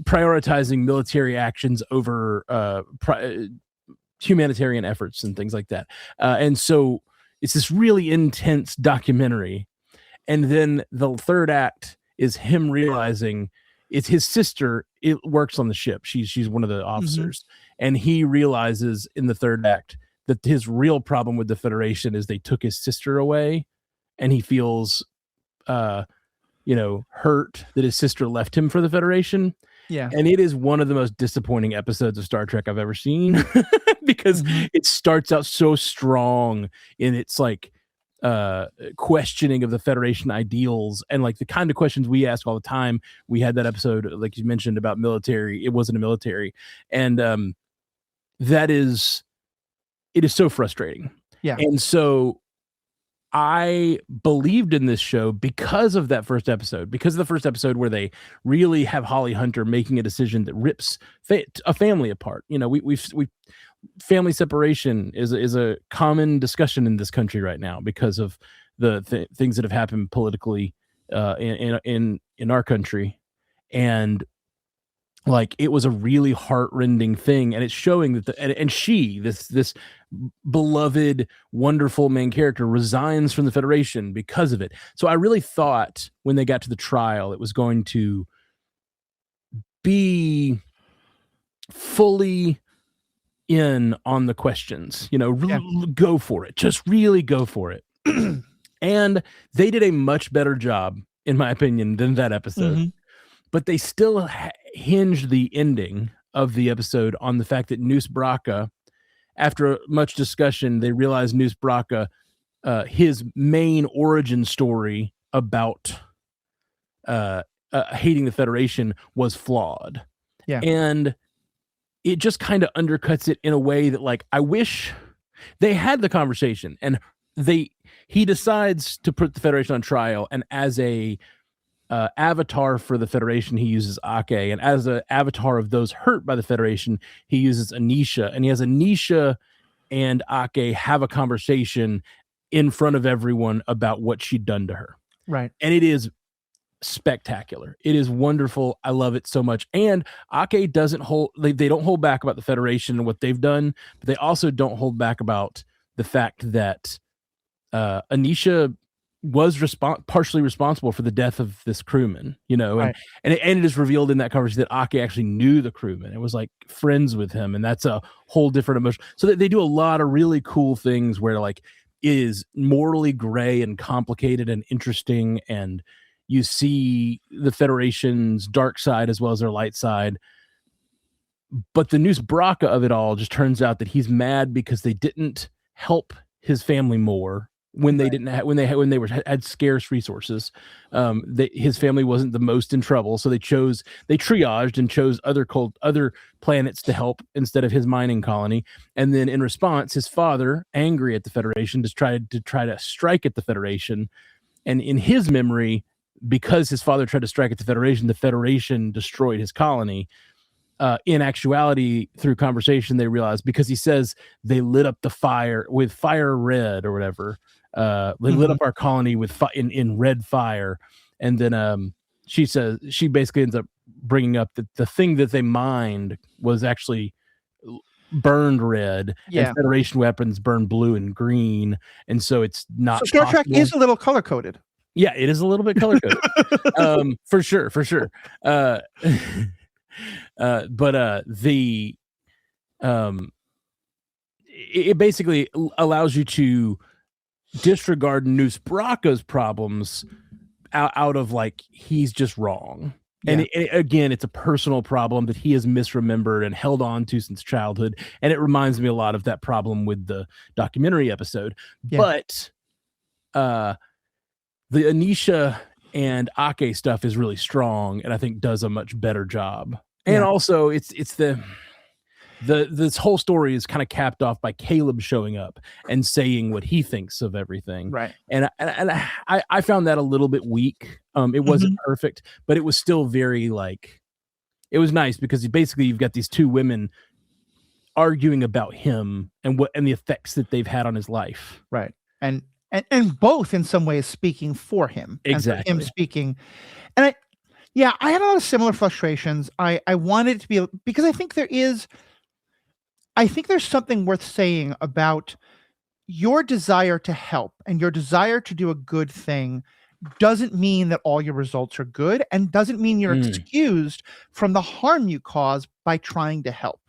prioritizing military actions over humanitarian efforts and things like that. And so it's this really intense documentary, and then the third act is him realizing it's his sister. It works on the ship. She's one of the officers, and he realizes in the third act that his real problem with the Federation is they took his sister away, and he feels, hurt that his sister left him for the Federation. Yeah, and it is one of the most disappointing episodes of Star Trek I've ever seen because it starts out so strong in its questioning of the Federation ideals and like the kind of questions we ask all the time. We had that episode, like you mentioned, about military. It wasn't a military, and it is so frustrating. Yeah. And so I believed in this show because of that first episode, because of the first episode where they really have Holly Hunter making a decision that rips a family apart. You know, we family separation is a common discussion in this country right now because of the things that have happened politically in our country. And like, it was a really heartrending thing, and it's showing that this beloved, wonderful main character resigns from the Federation because of it. So I really thought when they got to the trial, it was going to be fully in on the questions, you know, go for it, just really go for it. And they did a much better job, in my opinion, than that episode. Mm-hmm. But they still hinged the ending of the episode on the fact that Noose Braca, after much discussion, they realized Noose Braca, his main origin story about hating the Federation was flawed. Yeah. And it just kind of undercuts it in a way that, like, I wish they had the conversation, and he decides to put the Federation on trial, and as a avatar for the Federation, he uses Ake, and as an avatar of those hurt by the Federation, he uses Anisha, and he has Anisha and Ake have a conversation in front of everyone about what she'd done to her. Right. And it is spectacular. It is wonderful. I love it so much. And Ake doesn't they don't hold back about the Federation and what they've done, but they also don't hold back about the fact that Anisha was partially responsible for the death of this crewman, you know, right. and it is revealed in that conversation that Ake actually knew the crewman and was like friends with him, and that's a whole different emotion. So they do a lot of really cool things where, like, it is morally gray and complicated and interesting, and you see the Federation's dark side as well as their light side. But the Noose Braca of it all just turns out that he's mad because they didn't help his family more when they didn't when they had scarce resources. His family wasn't the most in trouble, so they triaged and chose other planets to help instead of his mining colony. And then in response, his father, angry at the Federation, just tried to strike at the Federation. And in his memory, because his father tried to strike at the Federation destroyed his colony. In actuality, through conversation, they realized, because he says they lit up the fire with fire red or whatever. They lit up our colony with in red fire. And then she basically ends up bringing up that the thing that they mined was actually burned red, and Federation weapons burn blue and green. And so it's not. So Star Trek is a little color coded. Yeah, it is a little bit color coded. For sure. It basically allows you to disregard Noose Braca's problems out of, like, he's just wrong. And again, it's a personal problem that he has misremembered and held on to since childhood. And it reminds me a lot of that problem with the documentary episode. But the Anisha and Ake stuff is really strong, and I think does a much better job. And also it's this whole story is kind of capped off by Caleb showing up and saying what he thinks of everything. Right. And I found that a little bit weak. It wasn't perfect, but it was still very, like, it was nice because basically you've got these two women arguing about him and the effects that they've had on his life. Right. And both in some ways speaking for him. Exactly. And for him speaking. And I had a lot of similar frustrations. I wanted it to be, because I think there's something worth saying about your desire to help and your desire to do a good thing doesn't mean that all your results are good, and doesn't mean you're excused from the harm you cause by trying to help.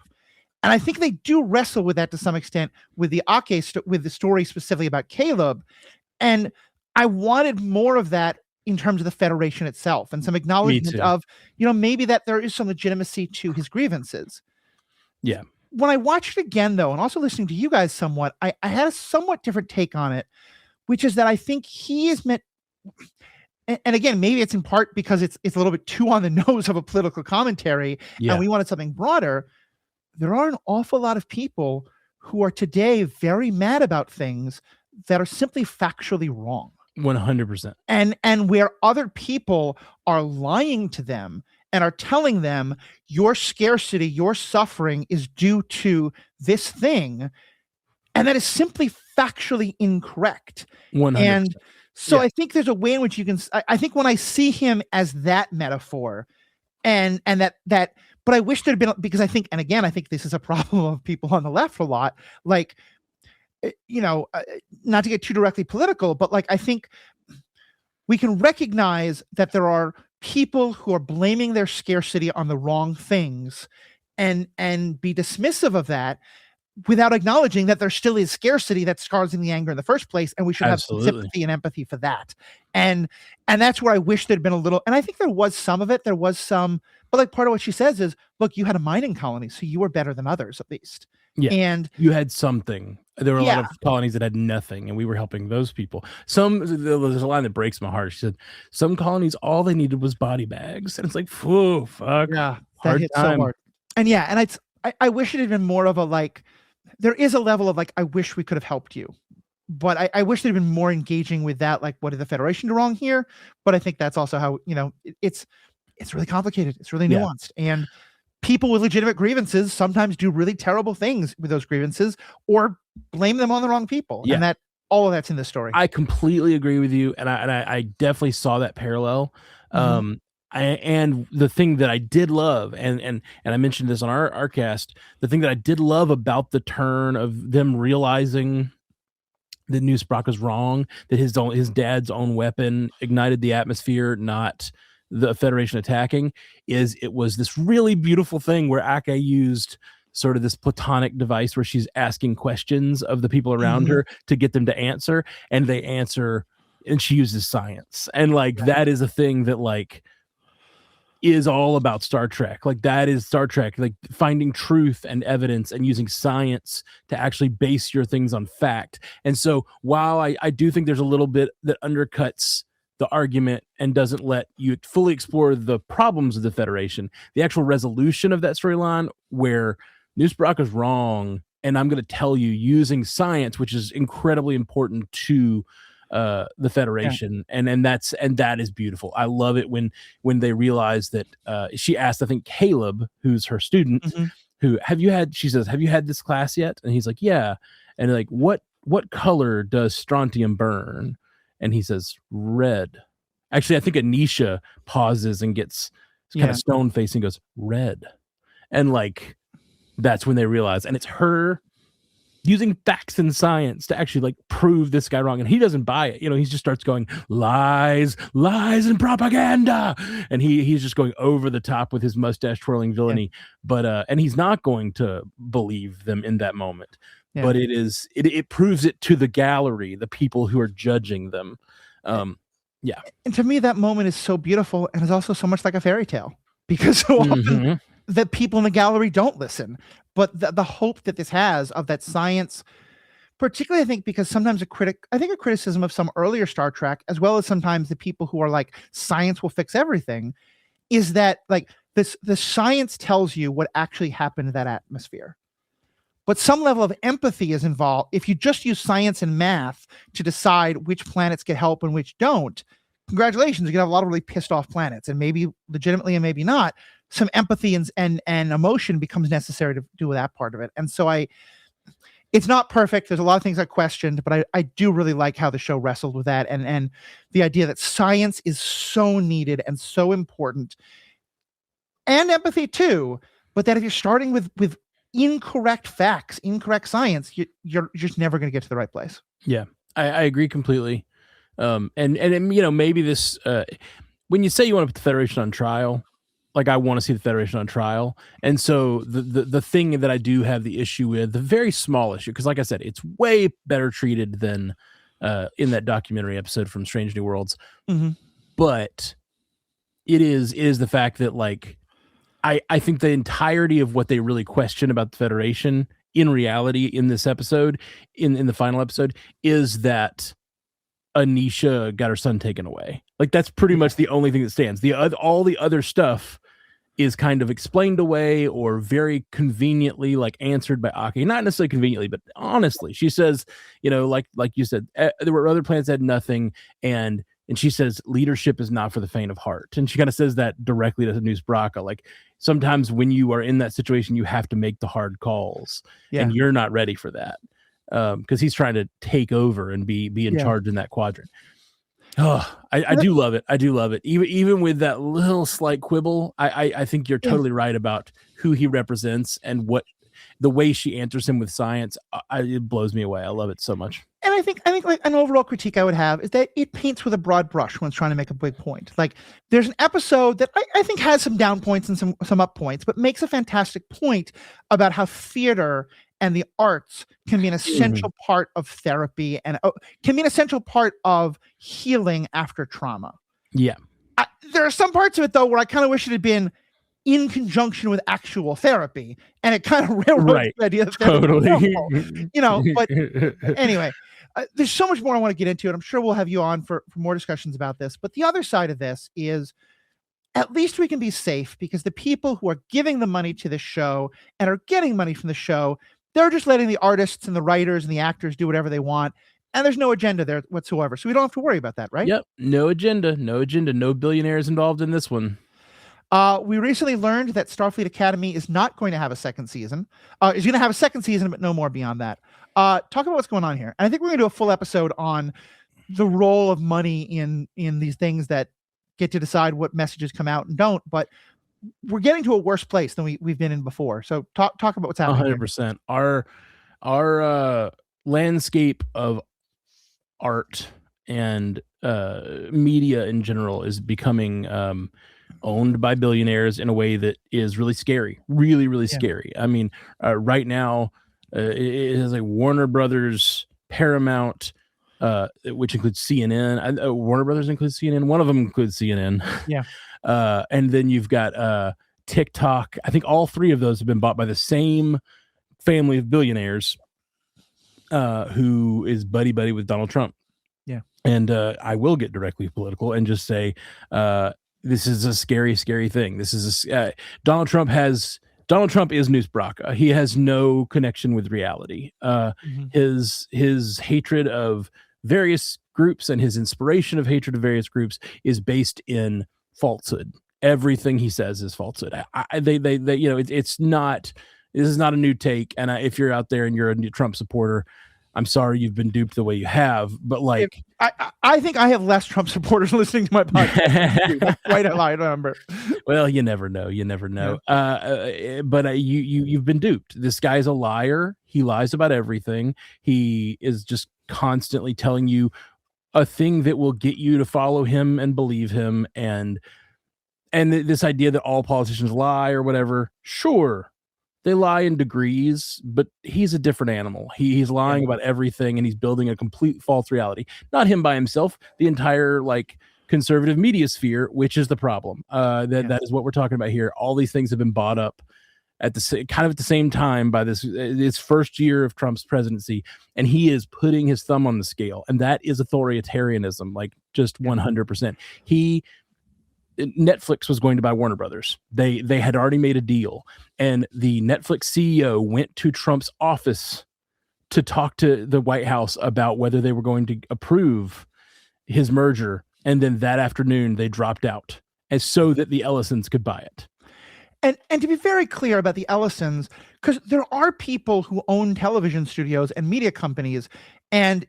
And I think they do wrestle with that to some extent with the Ake, with the story specifically about Caleb. And I wanted more of that in terms of the Federation itself, and some acknowledgement of, maybe that there is some legitimacy to his grievances. Yeah. When I watched it again, though, and also listening to you guys somewhat, I had a somewhat different take on it, which is that I think he is meant, and again, maybe it's in part because it's a little bit too on the nose of a political commentary, and we wanted something broader. There are an awful lot of people who are today very mad about things that are simply factually wrong. 100%. And where other people are lying to them and are telling them your scarcity, your suffering is due to this thing, and that is simply factually incorrect. 100%. And so I think there's a way in which you can, I think when I see him as that metaphor and that, but I wish there'd been, because I think, and again, I think this is a problem of people on the left a lot, like, not to get too directly political, but like, I think we can recognize that there are people who are blaming their scarcity on the wrong things and be dismissive of that without acknowledging that there still is scarcity that's causing the anger in the first place. And we should have some sympathy and empathy for that. And that's where I wish there'd been a little, and I think there was some of it, but like part of what she says is, look, you had a mining colony, so you were better than others at least. Yeah. And you had something. There were a lot of colonies that had nothing, and we were helping those people. There's a line that breaks my heart. She said, some colonies, all they needed was body bags. And it's like, whoa, fuck. Yeah. That hit so hard. And I wish it had been more of a, like, there is a level of like, I wish we could have helped you, but I wish they'd been more engaging with that. Like, what did the Federation do wrong here? But I think that's also how, it's really complicated. It's really nuanced. And people with legitimate grievances sometimes do really terrible things with those grievances or blame them on the wrong people. Yeah. And all of that's in the story. I completely agree with you. And I definitely saw that parallel. Mm-hmm. And the thing that I did love, and I mentioned this on our cast, the thing that I did love about the turn of them realizing that Noose Braca's wrong, that his dad's own weapon ignited the atmosphere, not the Federation attacking, is it was this really beautiful thing where Ake used sort of this platonic device where she's asking questions of the people around her to get them to answer, and they answer, and she uses science. And like, that is a thing that like is all about Star Trek. Like, that is Star Trek, like finding truth and evidence and using science to actually base your things on fact. And so while I do think there's a little bit that undercuts the argument and doesn't let you fully explore the problems of the Federation, the actual resolution of that storyline where Noose Braca's wrong, and I'm going to tell you using science, which is incredibly important to the Federation, and that is beautiful. I love it when they realize that she asked, I think, Caleb, who's her student, she says, have you had this class yet? And he's like, yeah. And like, what color does strontium burn? And he says, red. Actually, I think Anisha pauses and gets kind of stone faced and goes, red. And like, that's when they realize, and it's her using facts and science to actually like prove this guy wrong. And he doesn't buy it. He just starts going lies and propaganda. And he's just going over the top with his mustache twirling villainy. But, and he's not going to believe them in that moment. But it proves it to the gallery, the people who are judging them. And to me, that moment is so beautiful, and is also so much like a fairy tale, because so often the people in the gallery don't listen. But the hope that this has of that science, particularly, I think, because sometimes a criticism of some earlier Star Trek, as well as sometimes the people who are like, science will fix everything, is that like the science tells you what actually happened to that atmosphere. But some level of empathy is involved. If you just use science and math to decide which planets get help and which don't, congratulations, you're going to have a lot of really pissed off planets, and maybe legitimately and maybe not. Some empathy and emotion becomes necessary to do that part of it. And so it's not perfect. There's a lot of things I questioned, but I do really like how the show wrestled with that. And the idea that science is so needed and so important, and empathy too, but that if you're starting with incorrect facts, incorrect science, you're just never going to get to the right place. Yeah, I agree completely. And maybe this, when you say you want to put the Federation on trial, like, I want to see the Federation on trial. And so the thing that I do have the issue with, the very small issue, because like I said, it's way better treated than in that documentary episode from Strange New Worlds. But it is the fact that, like, I think the entirety of what they really question about the Federation in reality in this episode, in the final episode, is that Anisha got her son taken away. Like that's pretty much the only thing that stands. All the other stuff is kind of explained away or very conveniently like answered by Ake. Not necessarily conveniently, but honestly, she says, like you said, there were other planets that had nothing, and she says leadership is not for the faint of heart. And she kind of says that directly to Noose Braca. Like sometimes when you are in that situation, you have to make the hard calls, and you're not ready for that because he's trying to take over and be in charge in that quadrant. Oh, I do love it. I do love it. Even with that little slight quibble, I think you're totally right about who he represents and what the way she answers him with science. It blows me away. I love it so much. And I think like an overall critique I would have is that it paints with a broad brush when it's trying to make a big point. Like there's an episode that I think has some down points and some up points, but makes a fantastic point about how theater and the arts can be an essential part of therapy and can be an essential part of healing after trauma. Yeah. There are some parts of it, though, where I kind of wish it had been in conjunction with actual therapy. And it kind of railroads the idea that totally. But anyway, there's so much more I want to get into, and I'm sure we'll have you on for more discussions about this. But the other side of this is at least we can be safe because the people who are giving the money to the show and are getting money from the show, they're just letting the artists and the writers and the actors do whatever they want. And there's no agenda there whatsoever. So we don't have to worry about that, right? Yep. No agenda. No billionaires involved in this one. We recently learned that Starfleet Academy is not going to have a second season. Is going to have a second season, but no more beyond that. Talk about what's going on here. And I think we're going to do a full episode on the role of money in these things that get to decide what messages come out and don't. But we're getting to a worse place than we've been in before. So talk about what's happening. 100%. Our landscape of art and media in general is becoming owned by billionaires in a way that is really scary, really scary. I mean, right now it is like Warner Brothers, Paramount, which includes CNN. Warner Brothers includes CNN. One of them includes CNN. Yeah. And then you've got TikTok. I think all three of those have been bought by the same family of billionaires who is buddy with Donald Trump. Yeah. And I will get directly political and just say this is a scary thing. This is Donald Trump is Noose Braca. He has no connection with reality. His hatred of various groups and his inspiration of hatred of various groups is based in falsehood. Everything he says is falsehood. It's not. This is not a new take. And if you're out there and you're a new Trump supporter, I'm sorry you've been duped the way you have. But like, I think I have less Trump supporters listening to my podcast. That's quite a high number. Well, you never know. Yeah. But you've been duped. This guy's a liar. He lies about everything. He is just constantly telling you a thing that will get you to follow him and believe him. And this idea that all politicians lie or whatever, sure, they lie in degrees, but he's a different animal. He's lying about everything, and he's building a complete false reality. Not him by himself, the entire conservative media sphere, which is the problem. That is what we're talking about here. All these things have been bought up at the same time by this first year of Trump's presidency, and he is putting his thumb on the scale, and that is authoritarianism, just 100%. Netflix was going to buy Warner Brothers. They had already made a deal, and the Netflix CEO went to Trump's office to talk to the White House about whether they were going to approve his merger, and then that afternoon they dropped out, as so that the Ellisons could buy it. And to be very clear about the Ellisons, because there are people who own television studios and media companies, and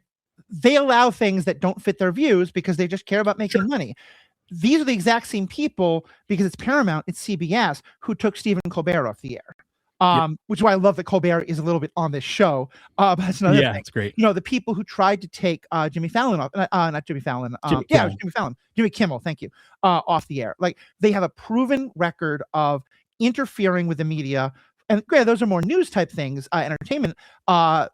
they allow things that don't fit their views because they just care about making money. These are the exact same people, because it's Paramount, it's CBS, who took Stephen Colbert off the air. Which is why I love that Colbert is a little bit on this show. But that's another thing. It's great. The people who tried to take Jimmy Fallon off, not Jimmy Fallon. Jimmy Kimmel, thank you, off the air. They have a proven record of interfering with the media. And granted, those are more news type things, entertainment, but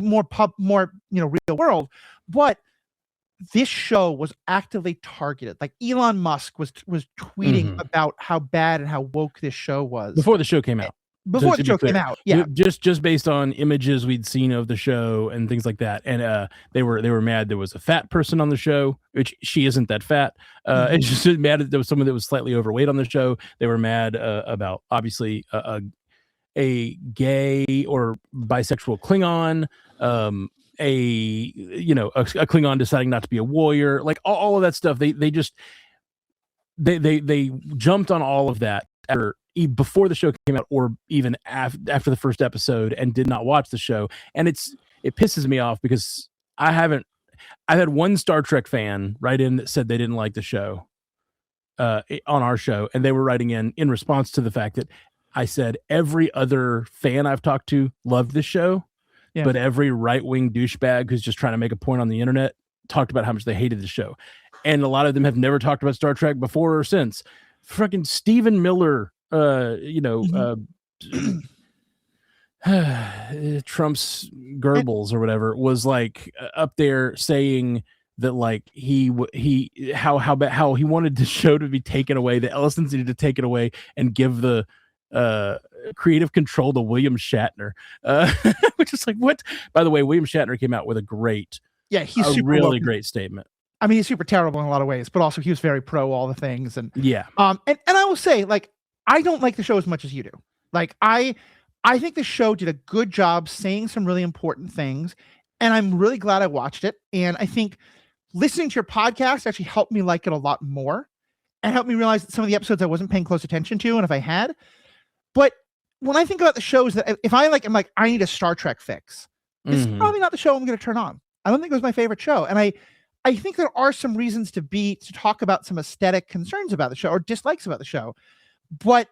more real world. But this show was actively targeted. Elon Musk was tweeting about how bad and how woke this show was before the show came out. before to the be show clear. came out. Yeah. Just based on images we'd seen of the show and things like that. And they were mad there was a fat person on the show, which she isn't that fat. It's just mad that there was someone that was slightly overweight on the show. They were mad about obviously a gay or bisexual Klingon, a Klingon deciding not to be a warrior, like all of that stuff. They jumped on all of that before the show came out, or even after the first episode, and did not watch the show. And it pisses me off because I've had one Star Trek fan write in that said they didn't like the show on our show, and they were writing in response to the fact that I said every other fan I've talked to loved this show, but every right-wing douchebag who's just trying to make a point on the internet talked about how much they hated the show. And a lot of them have never talked about Star Trek before or since. Fucking Stephen Miller, Trump's Goebbels or whatever, was like up there saying that like how he wanted the show to be taken away, the Ellisons needed to take it away and give the creative control to William Shatner, which is like, what? By the way, William Shatner came out with he's super really great statement. I mean, he's super terrible in a lot of ways, but also he was very pro all the things. And yeah, and I will say, like, I don't like the show as much as you do. Like, I think the show did a good job saying some really important things, and I'm really glad I watched it. And I think listening to your podcast actually helped me like it a lot more, and helped me realize that some of the episodes I wasn't paying close attention to, and if I had. But when I think about the shows that if I like, I'm like, I need a Star Trek fix, it's probably not the show I'm going to turn on. I don't think it was my favorite show, and I think there are some reasons to talk about some aesthetic concerns about the show or dislikes about the show, but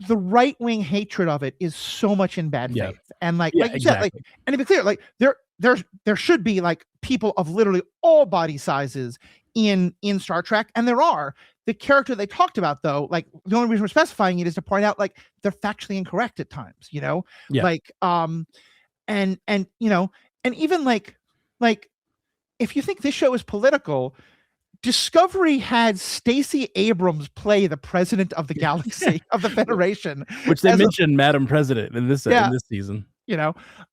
the right-wing hatred of it is so much in bad faith. And like you said, like, and to be clear, like there should be like people of literally all body sizes in Star Trek, and there are. The character they talked about, though, like the only reason we're specifying it is to point out like they're factually incorrect at times, like and even like if you think this show is political, Discovery had Stacey Abrams play the president of the galaxy of the Federation, which they mentioned Madam President in this season.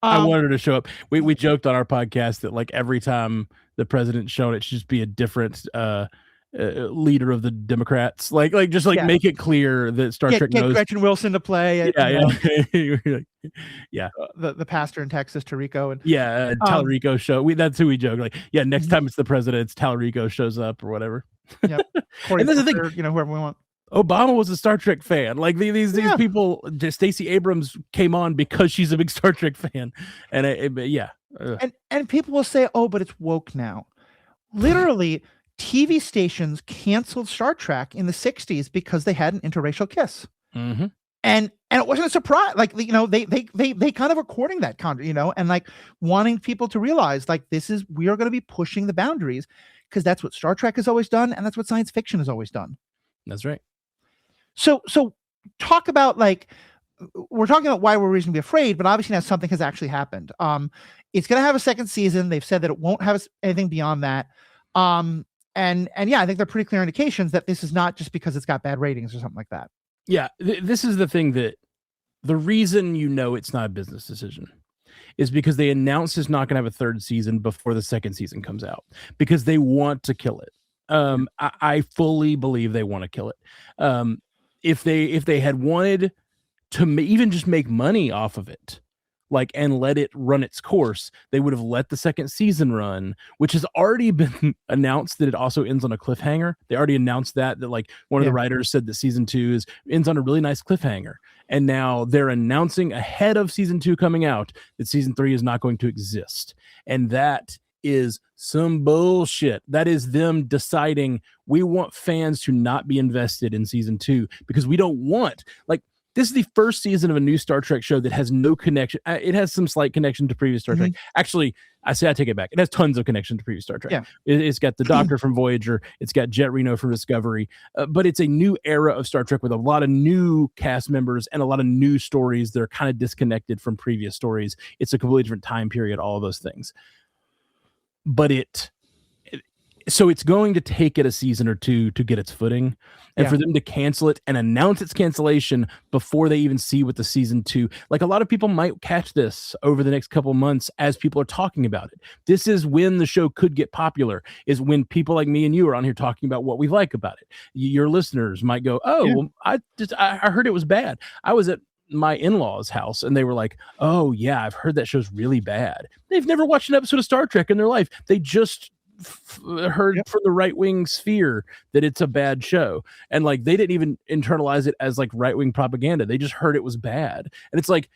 I wanted her to show up. We joked on our podcast that like every time the president's shown, it should just be a different leader of the Democrats, like make it clear that Star Trek knows. Gretchen Wilson to play yeah. The pastor in Texas, Tarico, and Tallarico show. That's who we joke, like, next time it's the president, it's Tallarico shows up or whatever. And that's the thing, whoever we want. Obama was a Star Trek fan. Like these people, Stacey Abrams came on because she's a big Star Trek fan, and and people will say, oh, but it's woke now. Literally, TV stations canceled Star Trek in the 60s because they had an interracial kiss. Mm-hmm. And it wasn't a surprise. Like, they kind of were courting that and like wanting people to realize like, we are going to be pushing the boundaries because that's what Star Trek has always done. And that's what science fiction has always done. That's right. So talk about like, we're talking about why we're reasonably afraid, but obviously now something has actually happened. It's going to have a second season. They've said that it won't have anything beyond that. And I think they're pretty clear indications that this is not just because it's got bad ratings or something like that. Yeah, this is the thing, that the reason it's not a business decision is because they announced it's not going to have a third season before the second season comes out, because they want to kill it. I fully believe they want to kill it. If they had wanted to even just make money off of it, like, and let it run its course, they would have let the second season run, which has already been announced that it also ends on a cliffhanger. They already announced that like one of the writers said that season 2 ends on a really nice cliffhanger. And now they're announcing ahead of season 2 coming out that season 3 is not going to exist. And that is some bullshit. That is them deciding we want fans to not be invested in season 2 because we don't want, like, this is the first season of a new Star Trek show that has no connection. It has some slight connection to previous Star Trek. Actually, I take it back. It has tons of connection to previous Star Trek. Yeah. It's got the Doctor from Voyager. It's got Jet Reno from Discovery. But it's a new era of Star Trek with a lot of new cast members and a lot of new stories that are kind of disconnected from previous stories. It's a completely different time period, all of those things. But so it's going to take it a season or two to get its footing, and for them to cancel it and announce its cancellation before they even see what the season 2, like a lot of people might catch this over the next couple months as people are talking about it. This is when the show could get popular, is when people like me and you are on here talking about what we like about it. Your listeners might go, well, I heard it was bad. I was at my in-laws' house and they were like, oh yeah, I've heard that show's really bad. They've never watched an episode of Star Trek in their life. They just heard from the right-wing sphere that it's a bad show, and like they didn't even internalize it as like right-wing propaganda. They just heard it was bad, and it's like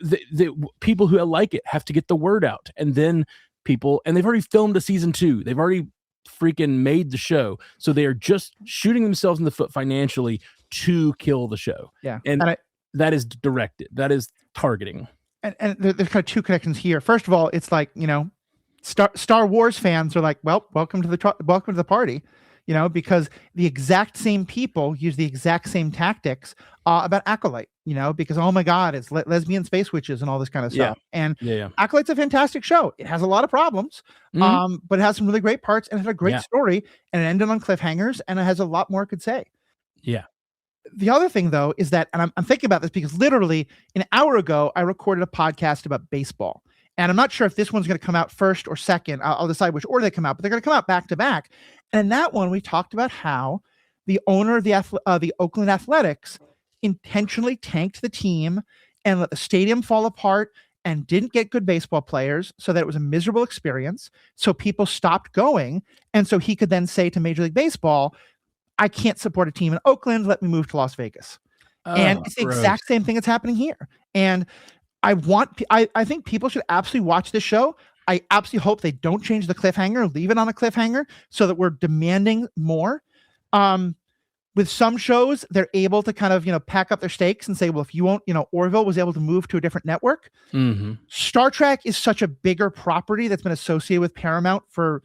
the people who like it have to get the word out, and then people, and they've already filmed a season 2, they've already freaking made the show, so they are just shooting themselves in the foot financially to kill the show. And that is directed, that is targeting, and there's kind of two connections here. First of all, it's like, Star Wars fans are like, well, welcome to the party, because the exact same people use the exact same tactics about Acolyte, because, oh my God, it's lesbian space witches and all this kind of stuff. And Acolyte's a fantastic show. It has a lot of problems, but it has some really great parts, and it had a great story, and it ended on cliffhangers, and it has a lot more it could say. Yeah. The other thing, though, is that, and I'm thinking about this because literally an hour ago, I recorded a podcast about baseball. And I'm not sure if this one's going to come out first or second. I'll decide which order they come out, but they're going to come out back to back. And in that one, we talked about how the owner of the Oakland Athletics intentionally tanked the team and let the stadium fall apart and didn't get good baseball players, so that it was a miserable experience. So people stopped going. And so he could then say to Major League Baseball, I can't support a team in Oakland. Let me move to Las Vegas. And it's the exact same thing that's happening here. And I think people should absolutely watch this show. I absolutely hope they don't change the cliffhanger, leave it on a cliffhanger so that we're demanding more. With some shows, they're able to kind of, pack up their stakes and say, well, if you won't, Orville was able to move to a different network. Star Trek is such a bigger property that's been associated with Paramount for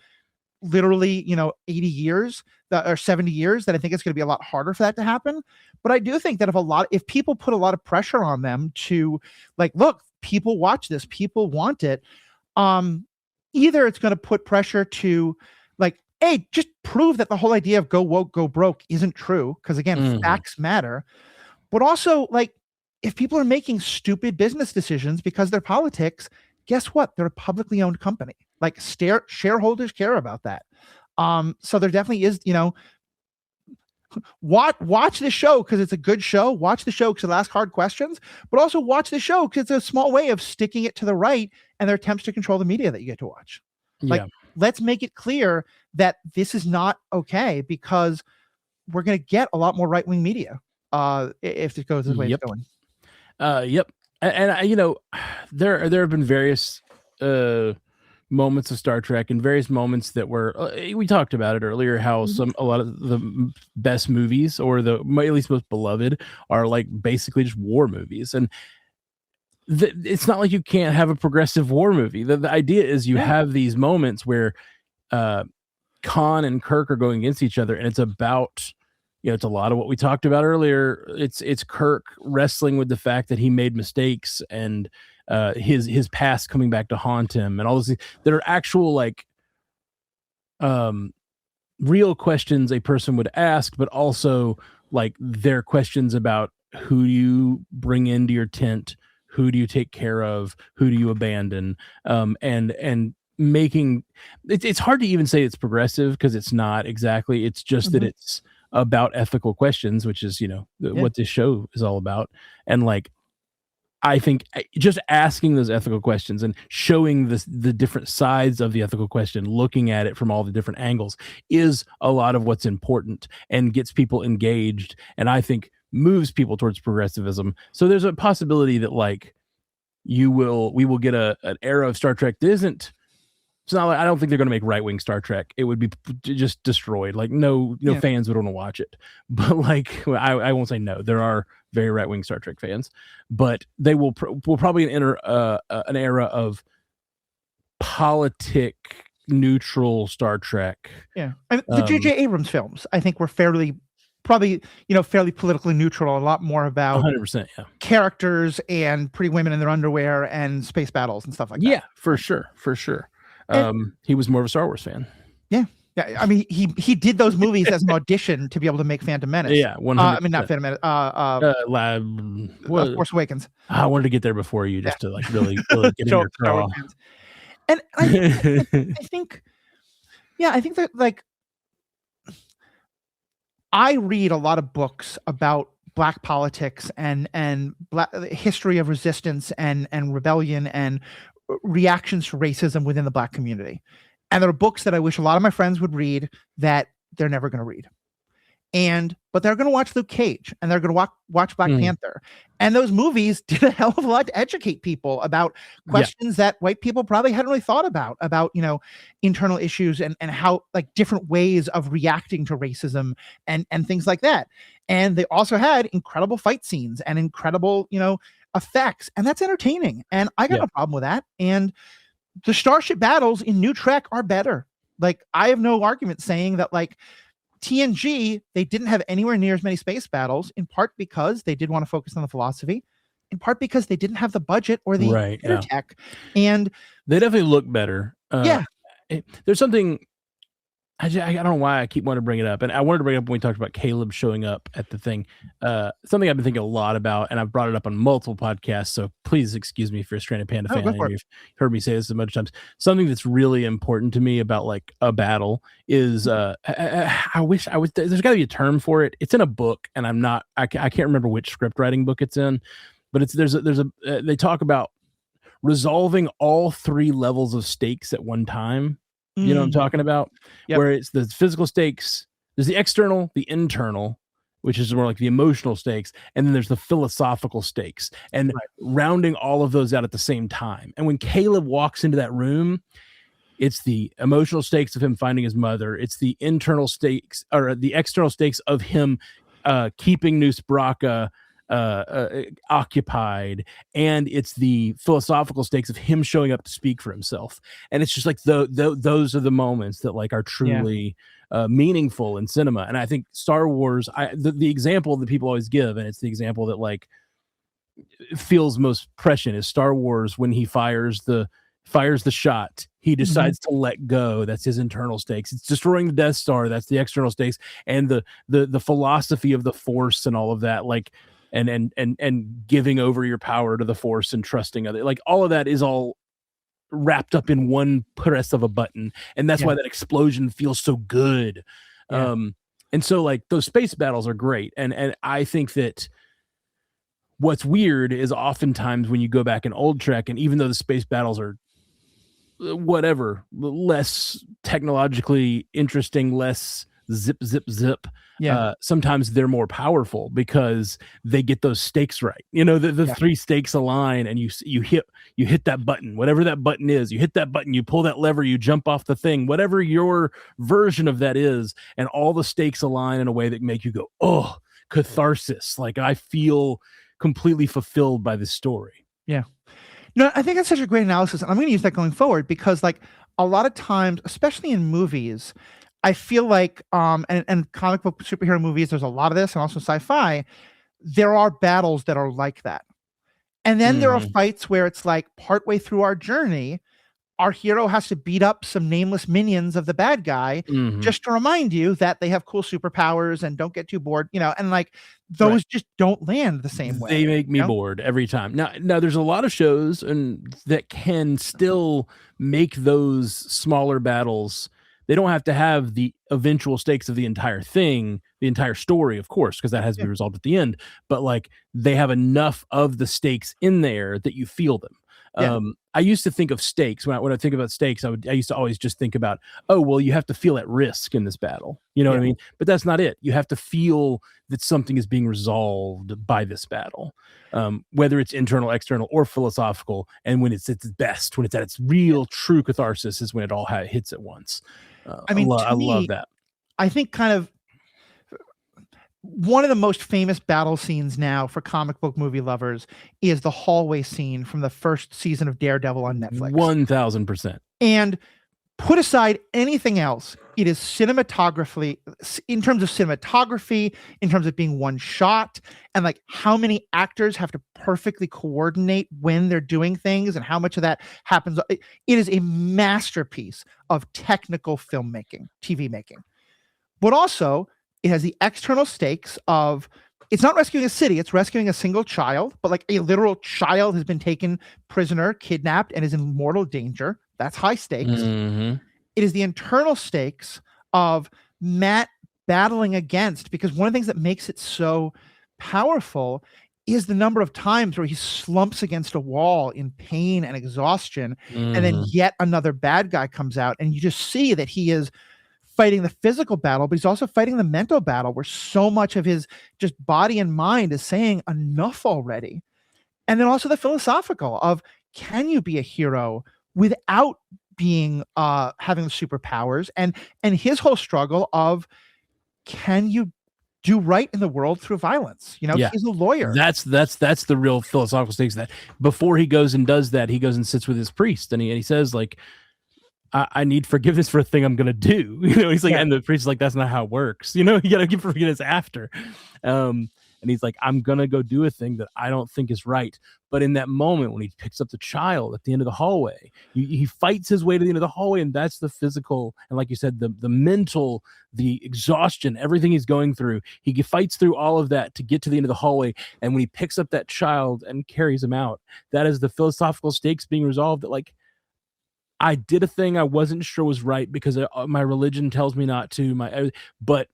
literally, 80 years or 70 years, that I think it's going to be a lot harder for that to happen. But I do think that if people put a lot of pressure on them to like, look, people watch this, people want it. Either it's going to put pressure to like, hey, just prove that the whole idea of go woke, go broke isn't true. Cause again, facts matter, but also like if people are making stupid business decisions because they're politics, guess what? They're a publicly owned company. Like shareholders care about that. So there definitely is, watch the show because it's a good show. Watch the show because it'll ask hard questions, but also watch the show because it's a small way of sticking it to the right and their attempts to control the media that you get to watch. Like, let's make it clear that this is not okay, because we're going to get a lot more right-wing media if it goes the way it's going. And there have been various moments of Star Trek and various moments that were we talked about it earlier, how a lot of the best movies, or the at least most beloved, are like basically just war movies. And it's not like you can't have a progressive war movie. The idea is you have these moments where Khan and Kirk are going against each other, and it's about, it's a lot of what we talked about earlier. It's Kirk wrestling with the fact that he made mistakes, and his past coming back to haunt him, and all those things that are actual like real questions a person would ask, but also like their questions about who you bring into your tent, who do you take care of, who do you abandon, and making it's hard to even say it's progressive because it's not exactly. It's just that it's about ethical questions, which is what this show is all about. And like, I think just asking those ethical questions and showing the different sides of the ethical question, looking at it from all the different angles, is a lot of what's important and gets people engaged, and I think moves people towards progressivism. So there's a possibility that like we will get an era of Star Trek that isn't. It's not like, I don't think they're going to make right-wing Star Trek. It would be just destroyed. Like no fans would want to watch it. But like, I won't say no. There are very right-wing Star Trek fans, but they will probably enter an era of politic neutral Star Trek. Yeah, the J.J. Abrams films, I think, were fairly politically neutral. A lot more about 100%, characters and pretty women in their underwear and space battles and stuff like that. Yeah, for sure. He was more of a Star Wars fan. Yeah. Yeah, I mean, he did those movies as an audition to be able to make Phantom Menace. Yeah, 100%. I mean, not Phantom Menace. Force Awakens. I wanted to get there before you, just to like really get in your craw. And I think that like I read a lot of books about Black politics and Black history of resistance and rebellion and reactions to racism within the Black community. And there are books that I wish a lot of my friends would read that they're never going to read. But they're going to watch Luke Cage and they're going to watch Black Panther. And those movies did a hell of a lot to educate people about questions that white people probably hadn't really thought about, internal issues and how like different ways of reacting to racism and things like that. And they also had incredible fight scenes and incredible, effects. And that's entertaining. And I got no problem with that. And the starship battles in New Trek are better. Like, I have no argument saying that, like, TNG, they didn't have anywhere near as many space battles, in part because they did want to focus on the philosophy, in part because they didn't have the budget or the tech. And they definitely look better. There's something, I don't know why I keep wanting to bring it up. And I wanted to bring it up when we talked about Caleb showing up at the thing. Something I've been thinking a lot about, and I've brought it up on multiple podcasts. So please excuse me if you're a Stranded Panda fan and you've heard me say this a bunch of times. Something that's really important to me about like a battle is I wish I was, there's got to be a term for it. It's in a book, and I can't remember which script writing book it's in, but they talk about resolving all three levels of stakes at one time. You know what I'm talking about? Yep. Where it's the physical stakes, there's the external, the internal, which is more like the emotional stakes, and then there's the philosophical stakes, and rounding all of those out at the same time. And when Caleb walks into that room, it's the emotional stakes of him finding his mother. It's the internal stakes, or the external stakes of him keeping Noose Braca occupied, and it's the philosophical stakes of him showing up to speak for himself. And it's just like those are the moments that like are truly meaningful in cinema. And I think Star Wars, the example that people always give, and it's the example that like feels most prescient, is Star Wars when he fires the shot. He decides to let go. That's his internal stakes. It's destroying the Death Star. That's the external stakes. And the philosophy of the Force and all of that, like, and giving over your power to the Force and trusting other, like all of that is all wrapped up in one press of a button. And that's why that explosion feels so good. And so like those space battles are great. And I think that what's weird is oftentimes when you go back in old Trek, and even though the space battles are whatever, less technologically interesting, less zip, sometimes they're more powerful because they get those stakes right. The three stakes align, and you hit that button, whatever that button is. You hit that button, you pull that lever, you jump off the thing, whatever your version of that is, and all the stakes align in a way that make you go, oh, catharsis. Like, I feel completely fulfilled by this story. Yeah. No, I think that's such a great analysis, and I'm going to use that going forward, because like a lot of times, especially in movies, I feel like, and comic book superhero movies, there's a lot of this, and also sci-fi, there are battles that are like that. And then there are fights where it's like partway through our journey, our hero has to beat up some nameless minions of the bad guy just to remind you that they have cool superpowers and don't get too bored, and like those just don't land the same way. They make me bored every time. Now there's a lot of shows and that can still make those smaller battles. They don't have to have the eventual stakes of the entire thing, the entire story, of course, because that has to be resolved at the end. But like they have enough of the stakes in there that you feel them. I used to think of stakes when I think about stakes. I used to always just think about, oh, well, you have to feel at risk in this battle. You know what I mean? But that's not it. You have to feel that something is being resolved by this battle, whether it's internal, external, or philosophical. And when it's its best, when it's at its real, true catharsis, is when it all hits at once. I love that. I think kind of one of the most famous battle scenes now for comic book movie lovers is the hallway scene from the first season of Daredevil on Netflix. 1000%. And put aside anything else, it is cinematography, in terms of cinematography, in terms of being one shot, and like how many actors have to perfectly coordinate when they're doing things and how much of that happens. It is a masterpiece of technical filmmaking, TV making. But also, it has the external stakes of, it's not rescuing a city, it's rescuing a single child, but like a literal child has been taken prisoner, kidnapped, and is in mortal danger. That's high stakes. Mm-hmm. It is the internal stakes of Matt battling against, because one of the things that makes it so powerful is the number of times where he slumps against a wall in pain and exhaustion, and then yet another bad guy comes out, and you just see that he is fighting the physical battle, but he's also fighting the mental battle, where so much of his just body and mind is saying enough already. And then also the philosophical of, can you be a hero without being having the superpowers, and his whole struggle of, can you do right in the world through violence? He's a lawyer. That's the real philosophical stakes. That before he goes and does that, he goes and sits with his priest, and he says, like, I need forgiveness for a thing I'm gonna do. He's like, and the priest is like, that's not how it works. You gotta give forgiveness after. And he's like, I'm gonna go do a thing that I don't think is right. But in that moment, when he picks up the child at the end of the hallway, he fights his way to the end of the hallway, and that's the physical, and like you said, the mental, the exhaustion, everything he's going through. He fights through all of that to get to the end of the hallway, and when he picks up that child and carries him out, that is the philosophical stakes being resolved. That, like, I did a thing I wasn't sure was right because my religion tells me not to. But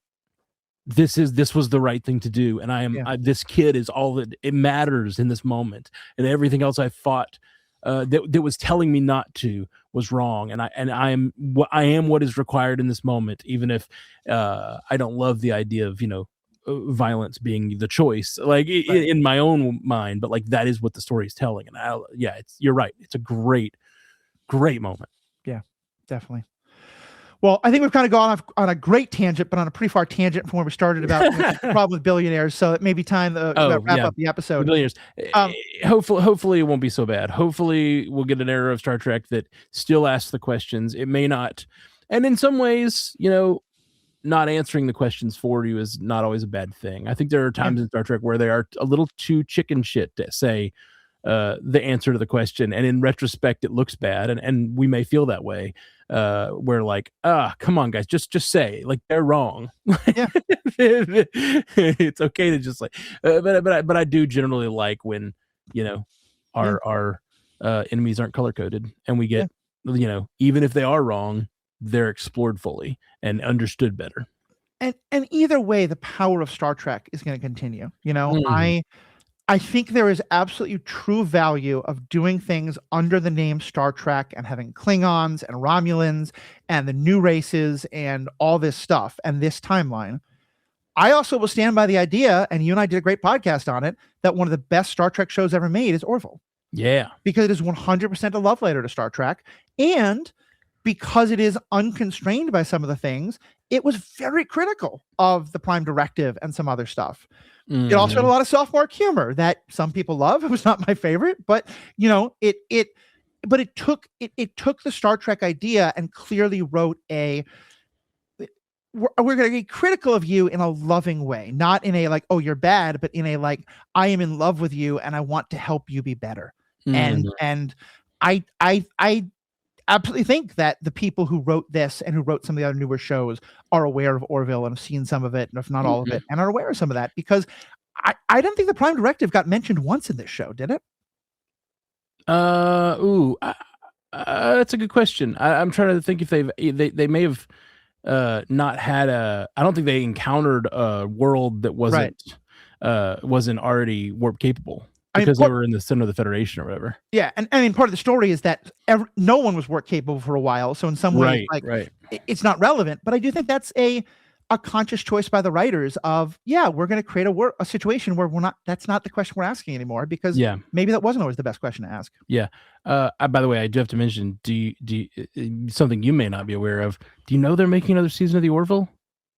this was the right thing to do, and this kid is all that it matters in this moment, and everything else I fought that was telling me not to was wrong, and I am what is required in this moment, even if I don't love the idea of violence being the choice, like in my own mind, but like that is what the story is telling, and you're right, it's a great moment. Yeah, definitely. Well, I think we've kind of gone off on a great tangent, but on a pretty far tangent from where we started about the problem with billionaires. So it may be time to wrap up the episode. The billionaires. Hopefully it won't be so bad. Hopefully we'll get an era of Star Trek that still asks the questions. It may not. And in some ways, not answering the questions for you is not always a bad thing. I think there are times in Star Trek where they are a little too chicken shit to say the answer to the question, and in retrospect it looks bad, and we may feel that way, where like, come on guys, just say, like, they're wrong. It's okay to just like but I do generally like when our enemies aren't color coded, and we get even if they are wrong, they're explored fully and understood better. And either way, the power of Star Trek is going to continue. I think there is absolutely true value of doing things under the name Star Trek and having Klingons and Romulans and the new races and all this stuff and this timeline. I also will stand by the idea, and you and I did a great podcast on it, that one of the best Star Trek shows ever made is Orville. Yeah. Because it is 100% a love letter to Star Trek. And because it is unconstrained by some of the things, it was very critical of the Prime Directive and some other stuff. It also had a lot of sophomore humor that some people love. It was not my favorite, but it took the Star Trek idea and clearly wrote we're going to be critical of you in a loving way, not in a like, oh, you're bad, but in a like, I am in love with you and I want to help you be better. And I absolutely think that the people who wrote this and who wrote some of the other newer shows are aware of Orville and have seen some of it, and if not all of it, and are aware of some of that, because I don't think the Prime Directive got mentioned once in this show, did it? That's a good question. I'm trying to think if they may have not had I don't think they encountered a world that wasn't already warp capable. Because they were in the center of the Federation or whatever. Yeah, and I mean, part of the story is that no one was work capable for a while. So in some ways, it's not relevant. But I do think that's a conscious choice by the writers of, we're going to create a situation where that's not the question we're asking anymore, because maybe that wasn't always the best question to ask. Yeah. By the way, I do have to mention, do you, something you may not be aware of. Do you know they're making another season of the Orville?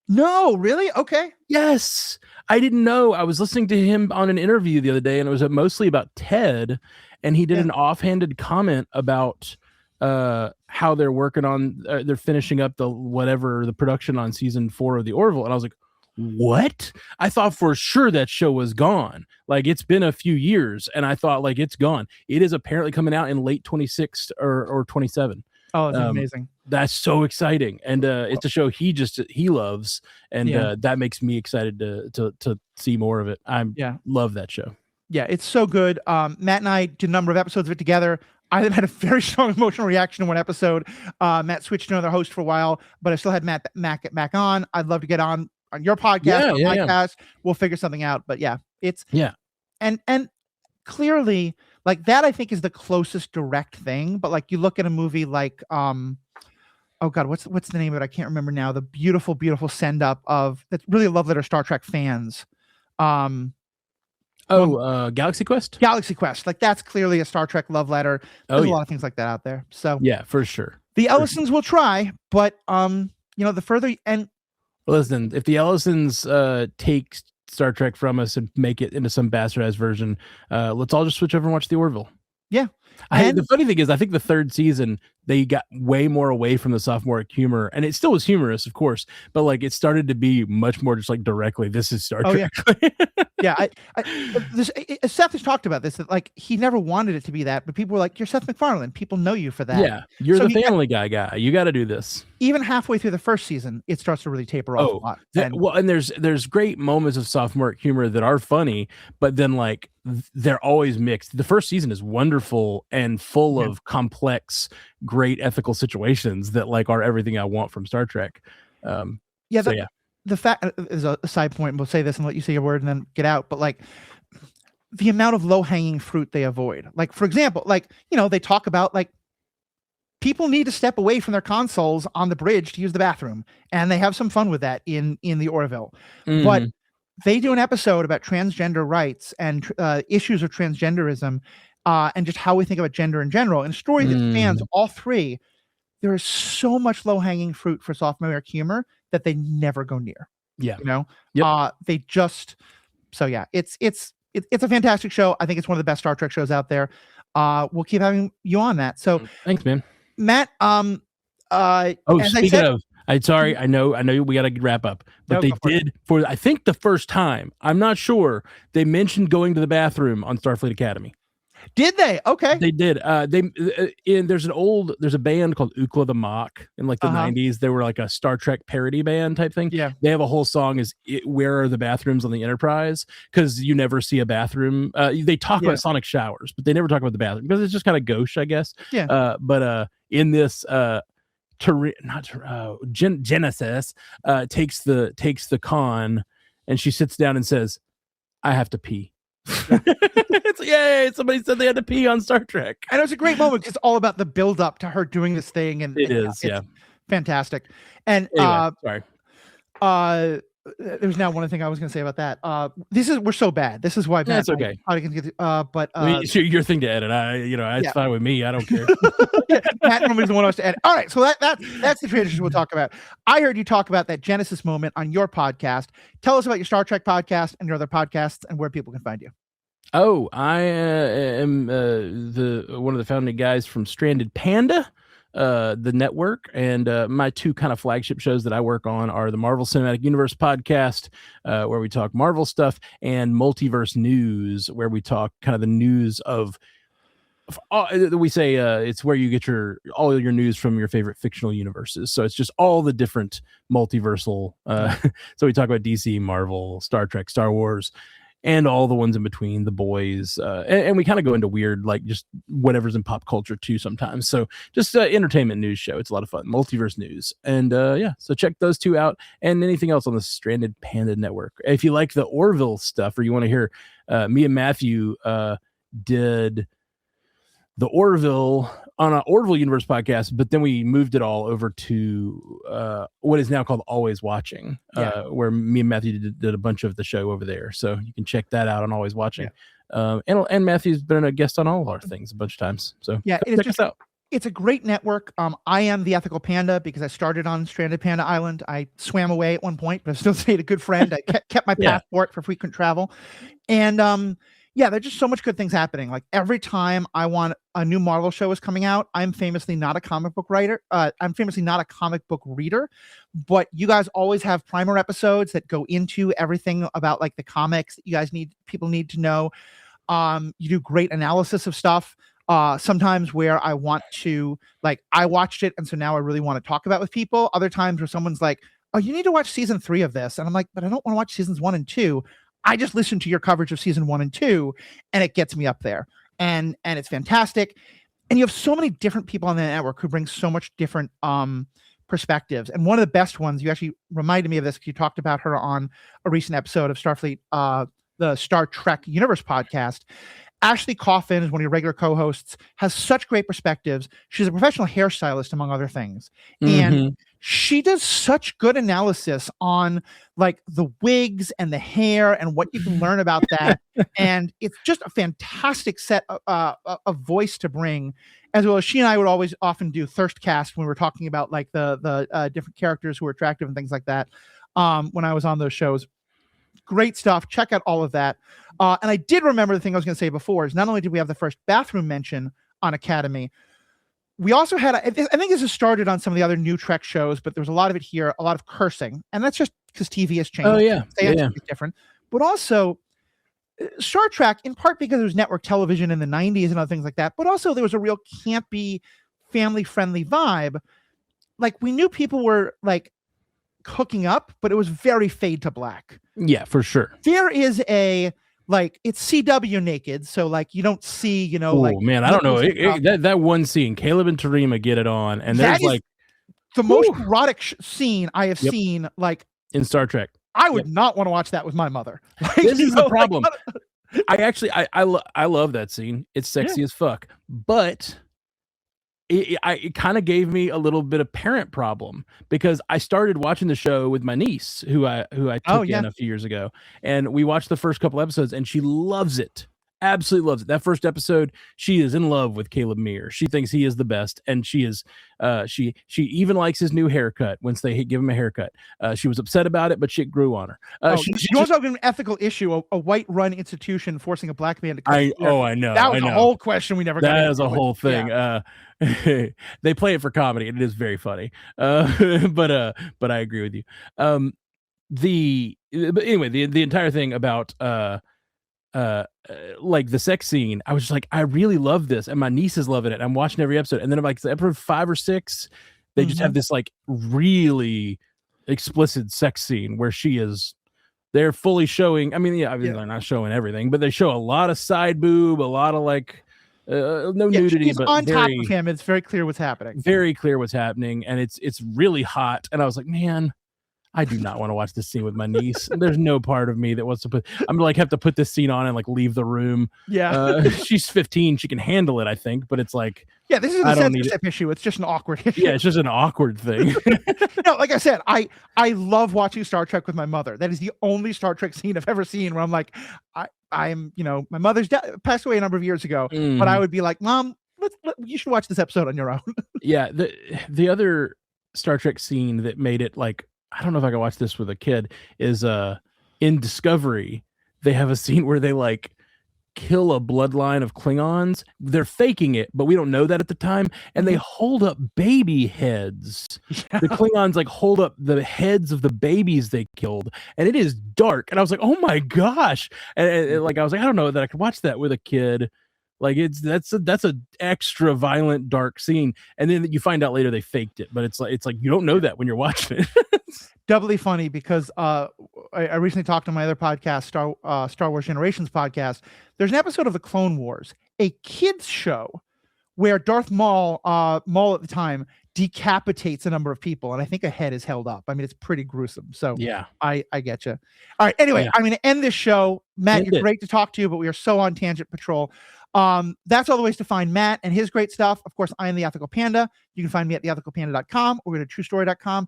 No, really? Okay. Yes. I didn't know. I was listening to him on an interview the other day, and it was mostly about Ted, and he did an offhanded comment about how they're working on, they're finishing up the production on season 4 of the Orville, and I was like, what? I thought for sure that show was gone. Like, it's been a few years, and I thought like it's gone. It is apparently coming out in late 26 or 27. Oh, it's amazing. That's so exciting, and it's a show he loves, and that makes me excited to see more of it. Love that show. Yeah, it's so good. Matt and I did a number of episodes of it together. I had a very strong emotional reaction in one episode. Matt switched to another host for a while, but I still had Matt back on. I'd love to get on your podcast, or my cast. We'll figure something out. But and clearly, like, that I think is the closest direct thing. But like, you look at a movie like oh God, what's the name of it? I can't remember now. The beautiful, beautiful send up of that's really a love letter Star Trek fans. Galaxy Quest? Galaxy Quest. Like, that's clearly a Star Trek love letter. There's a lot of things like that out there. So yeah, for sure. The Ellisons will try, but the further listen, if the Ellisons take Star Trek from us and make it into some bastardized version, let's all just switch over and watch the Orville. Yeah. The funny thing is, I think the third season they got way more away from the sophomoric humor, and it still was humorous, of course, but like it started to be much more just like directly, this is Star Trek. Yeah, Seth has talked about this, that like he never wanted it to be that, but people were like, "You're Seth MacFarlane. People know you for that." Yeah, you're the Family Guy guy. You got to do this. Even halfway through the first season, it starts to really taper off a lot. And there's great moments of sophomoric humor that are funny, but then like they're always mixed. The first season is wonderful and full of complex, great ethical situations that like are everything I want from Star Trek. The fact is a side point. We'll say this and let you say your word and then get out. But like the amount of low hanging fruit they avoid, like, for example, like, they talk about like people need to step away from their consoles on the bridge to use the bathroom. And they have some fun with that in the Orville, but they do an episode about transgender rights and issues of transgenderism and just how we think about gender in general. And a story that spans all three. There is so much low hanging fruit for sophomoric humor that they never go near. Yeah. They just, it's a fantastic show. I think it's one of the best Star Trek shows out there. We'll keep having you on that. So thanks, man. Matt, speaking of, I know we got to wrap up, but they did for, I think the first time, I'm not sure, they mentioned going to the bathroom on Starfleet Academy. Did they? Okay. They did. There's a band called Ookla the Mock in like the 90s. They were like a Star Trek parody band type thing. Yeah. They have a whole song Where Are the Bathrooms on the Enterprise? Because you never see a bathroom. They talk about sonic showers, but they never talk about the bathroom because it's just kind of gauche, I guess. Yeah. But in this Genesis takes the con and she sits down and says, I have to pee. It's yay! Somebody said they had to pee on Star Trek, and it was a great moment because it's all about the build up to her doing this thing, and it's fantastic. And anyway, sorry. There's now one thing I was going to say about that. We're so bad. This is why that's okay. But it's your thing to edit. It's fine with me. I don't care. Matt normally is the one who has to edit. All right, so that's the transition we'll talk about. I heard you talk about that Genesis moment on your podcast. Tell us about your Star Trek podcast and your other podcasts and where people can find you. Oh, I am one of the founding guys from Stranded Panda, the network, and my two kind of flagship shows that I work on are the Marvel Cinematic Universe podcast, where we talk Marvel stuff, and Multiverse News, where we talk kind of the news of we say it's where you get all your news from your favorite fictional universes. So it's just all the different multiversal. So we talk about DC, Marvel, Star Trek, Star Wars, and all the ones in between, The Boys, and we kind of go into weird, like just whatever's in pop culture too sometimes. So just entertainment news show. It's a lot of fun. Multiverse News. And so check those two out and anything else on the Stranded Panda Network. If you like the Orville stuff or you want to hear me and Matthew did the Orville on an Orville Universe podcast, but then we moved it all over to what is now called Always Watching, where me and Matthew did a bunch of the show over there. So you can check that out on Always Watching. Yeah. And Matthew's been a guest on all of our things a bunch of times. So yeah, check us out. It's a great network. I am the ethical panda because I started on Stranded Panda Island. I swam away at one point, but I still stayed a good friend. I kept my passport for frequent travel. And, Yeah, there's just so much good things happening. Like every time I want a new Marvel show is coming out, I'm famously not a comic book writer. I'm famously not a comic book reader, but you guys always have primer episodes that go into everything about like the comics that you guys people need to know. You do great analysis of stuff. Sometimes where I want to, like, I watched it and so now I really want to talk about it with people. Other times where someone's like, oh, you need to watch season 3 of this. And I'm like, but I don't want to watch seasons 1 and 2. I just listened to your coverage of season 1 and 2 and it gets me up there. And it's fantastic. And you have so many different people on the network who bring so much different perspectives. And one of the best ones, you actually reminded me of this because you talked about her on a recent episode of Starfleet, the Star Trek Universe podcast. Ashley Coffin is one of your regular co-hosts, has such great perspectives. She's a professional hairstylist, among other things. And she does such good analysis on like the wigs and the hair and what you can learn about that. And it's just a fantastic set of voice to bring, as well as she and I would always often do thirst cast when we were talking about like the different characters who were attractive and things like that. When I was on those shows. Great stuff. Check out all of that. And I did remember the thing I was going to say before is not only did we have the first bathroom mention on Academy, we also had, I think this has started on some of the other new Trek shows, but there was a lot of it here, a lot of cursing. And that's just because TV has changed. Oh, yeah. It's different. But also Star Trek, in part because there was network television in the 90s and other things like that, but also there was a real campy, family-friendly vibe. Like we knew people were like hooking up, but it was very fade to black. Yeah, for sure. There is a, like, it's CW naked, so like you don't see, you know, like, man, I don't know that one scene, Caleb and Tarima get it on, and there's like the most erotic scene I have seen, like in Star Trek. I would not want to watch that with my mother. Like, this is the problem. I love that scene. It's sexy as fuck, but it kind of gave me a little bit of parent problem because I started watching the show with my niece who I took in a few years ago, and we watched the first couple episodes and she loves it. Absolutely loves it. That first episode, she is in love with Caleb Mir. She thinks he is the best, and she is she even likes his new haircut once they give him a haircut. She was upset about it, but shit grew on her. She also have an ethical issue, a white-run institution forcing a black man to cut I know. That was a whole question we never got into. That is a whole thing. Yeah. They play it for comedy, and it is very funny. But I agree with you. But anyway, the entire thing about like the sex scene, I was just like, I really love this, and my niece is loving it. I'm watching every episode, and then I'm like, episode 5 or 6, they just have this like really explicit sex scene where they're fully showing. I mean, they're not showing everything, but they show a lot of side boob, a lot of like no nudity, but on top of him. It's very clear what's happening. Very clear what's happening, and it's really hot. And I was like, man, I do not want to watch this scene with my niece. There's no part of me that wants to I'm like have to put this scene on and like leave the room. Yeah. She's 15. She can handle it, I think, but it's like, yeah, this is a censorship issue. It's just an awkward issue. Yeah, it's just an awkward thing. No, like I said, I love watching Star Trek with my mother. That is the only Star Trek scene I've ever seen where I'm like, I'm, you know, my mother's passed away a number of years ago, but I would be like, Mom, you should watch this episode on your own. Yeah. The other Star Trek scene that made it like, I don't know if I can watch this with a kid, is in Discovery, they have a scene where they like kill a bloodline of Klingons. They're faking it, but we don't know that at the time. And they hold up baby heads. Yeah. The Klingons like hold up the heads of the babies they killed, and it is dark. And I was like, oh my gosh. And like, I was like, I don't know that I could watch that with a kid. Like that's a extra violent, dark scene. And then you find out later they faked it, but it's like you don't know that when you're watching it. Doubly funny because I recently talked on my other podcast, Star Wars Generations podcast. There's an episode of the Clone Wars, a kids show, where Darth Maul at the time decapitates a number of people, and I think a head is held up. I mean, it's pretty gruesome. So yeah, I get you. All right. Anyway, I'm going to end this show. Matt, you're great to talk to you, but we are so on tangent patrol. That's all the ways to find Matt and his great stuff. Of course, I am the Ethical Panda. You can find me at theethicalpanda.com or go to truestory.com.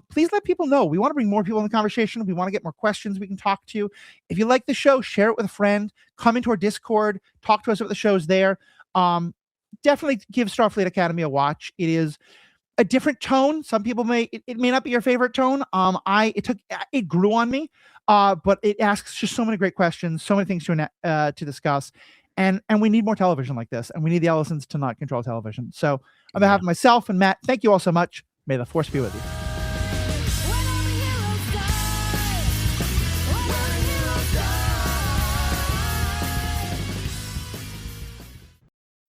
Please let people know. We want to bring more people in the conversation. We want to get more questions we can talk to. If you like the show, share it with a friend. Come into our Discord. Talk to us about the shows there. Definitely give Starfleet Academy a watch. It is a different tone. Some people it may not be your favorite tone. It grew on me. But it asks just so many great questions, so many things to discuss. And we need more television like this, and we need the Ellisons to not control television. So on behalf of myself and Matt, thank you all so much. May the force be with you.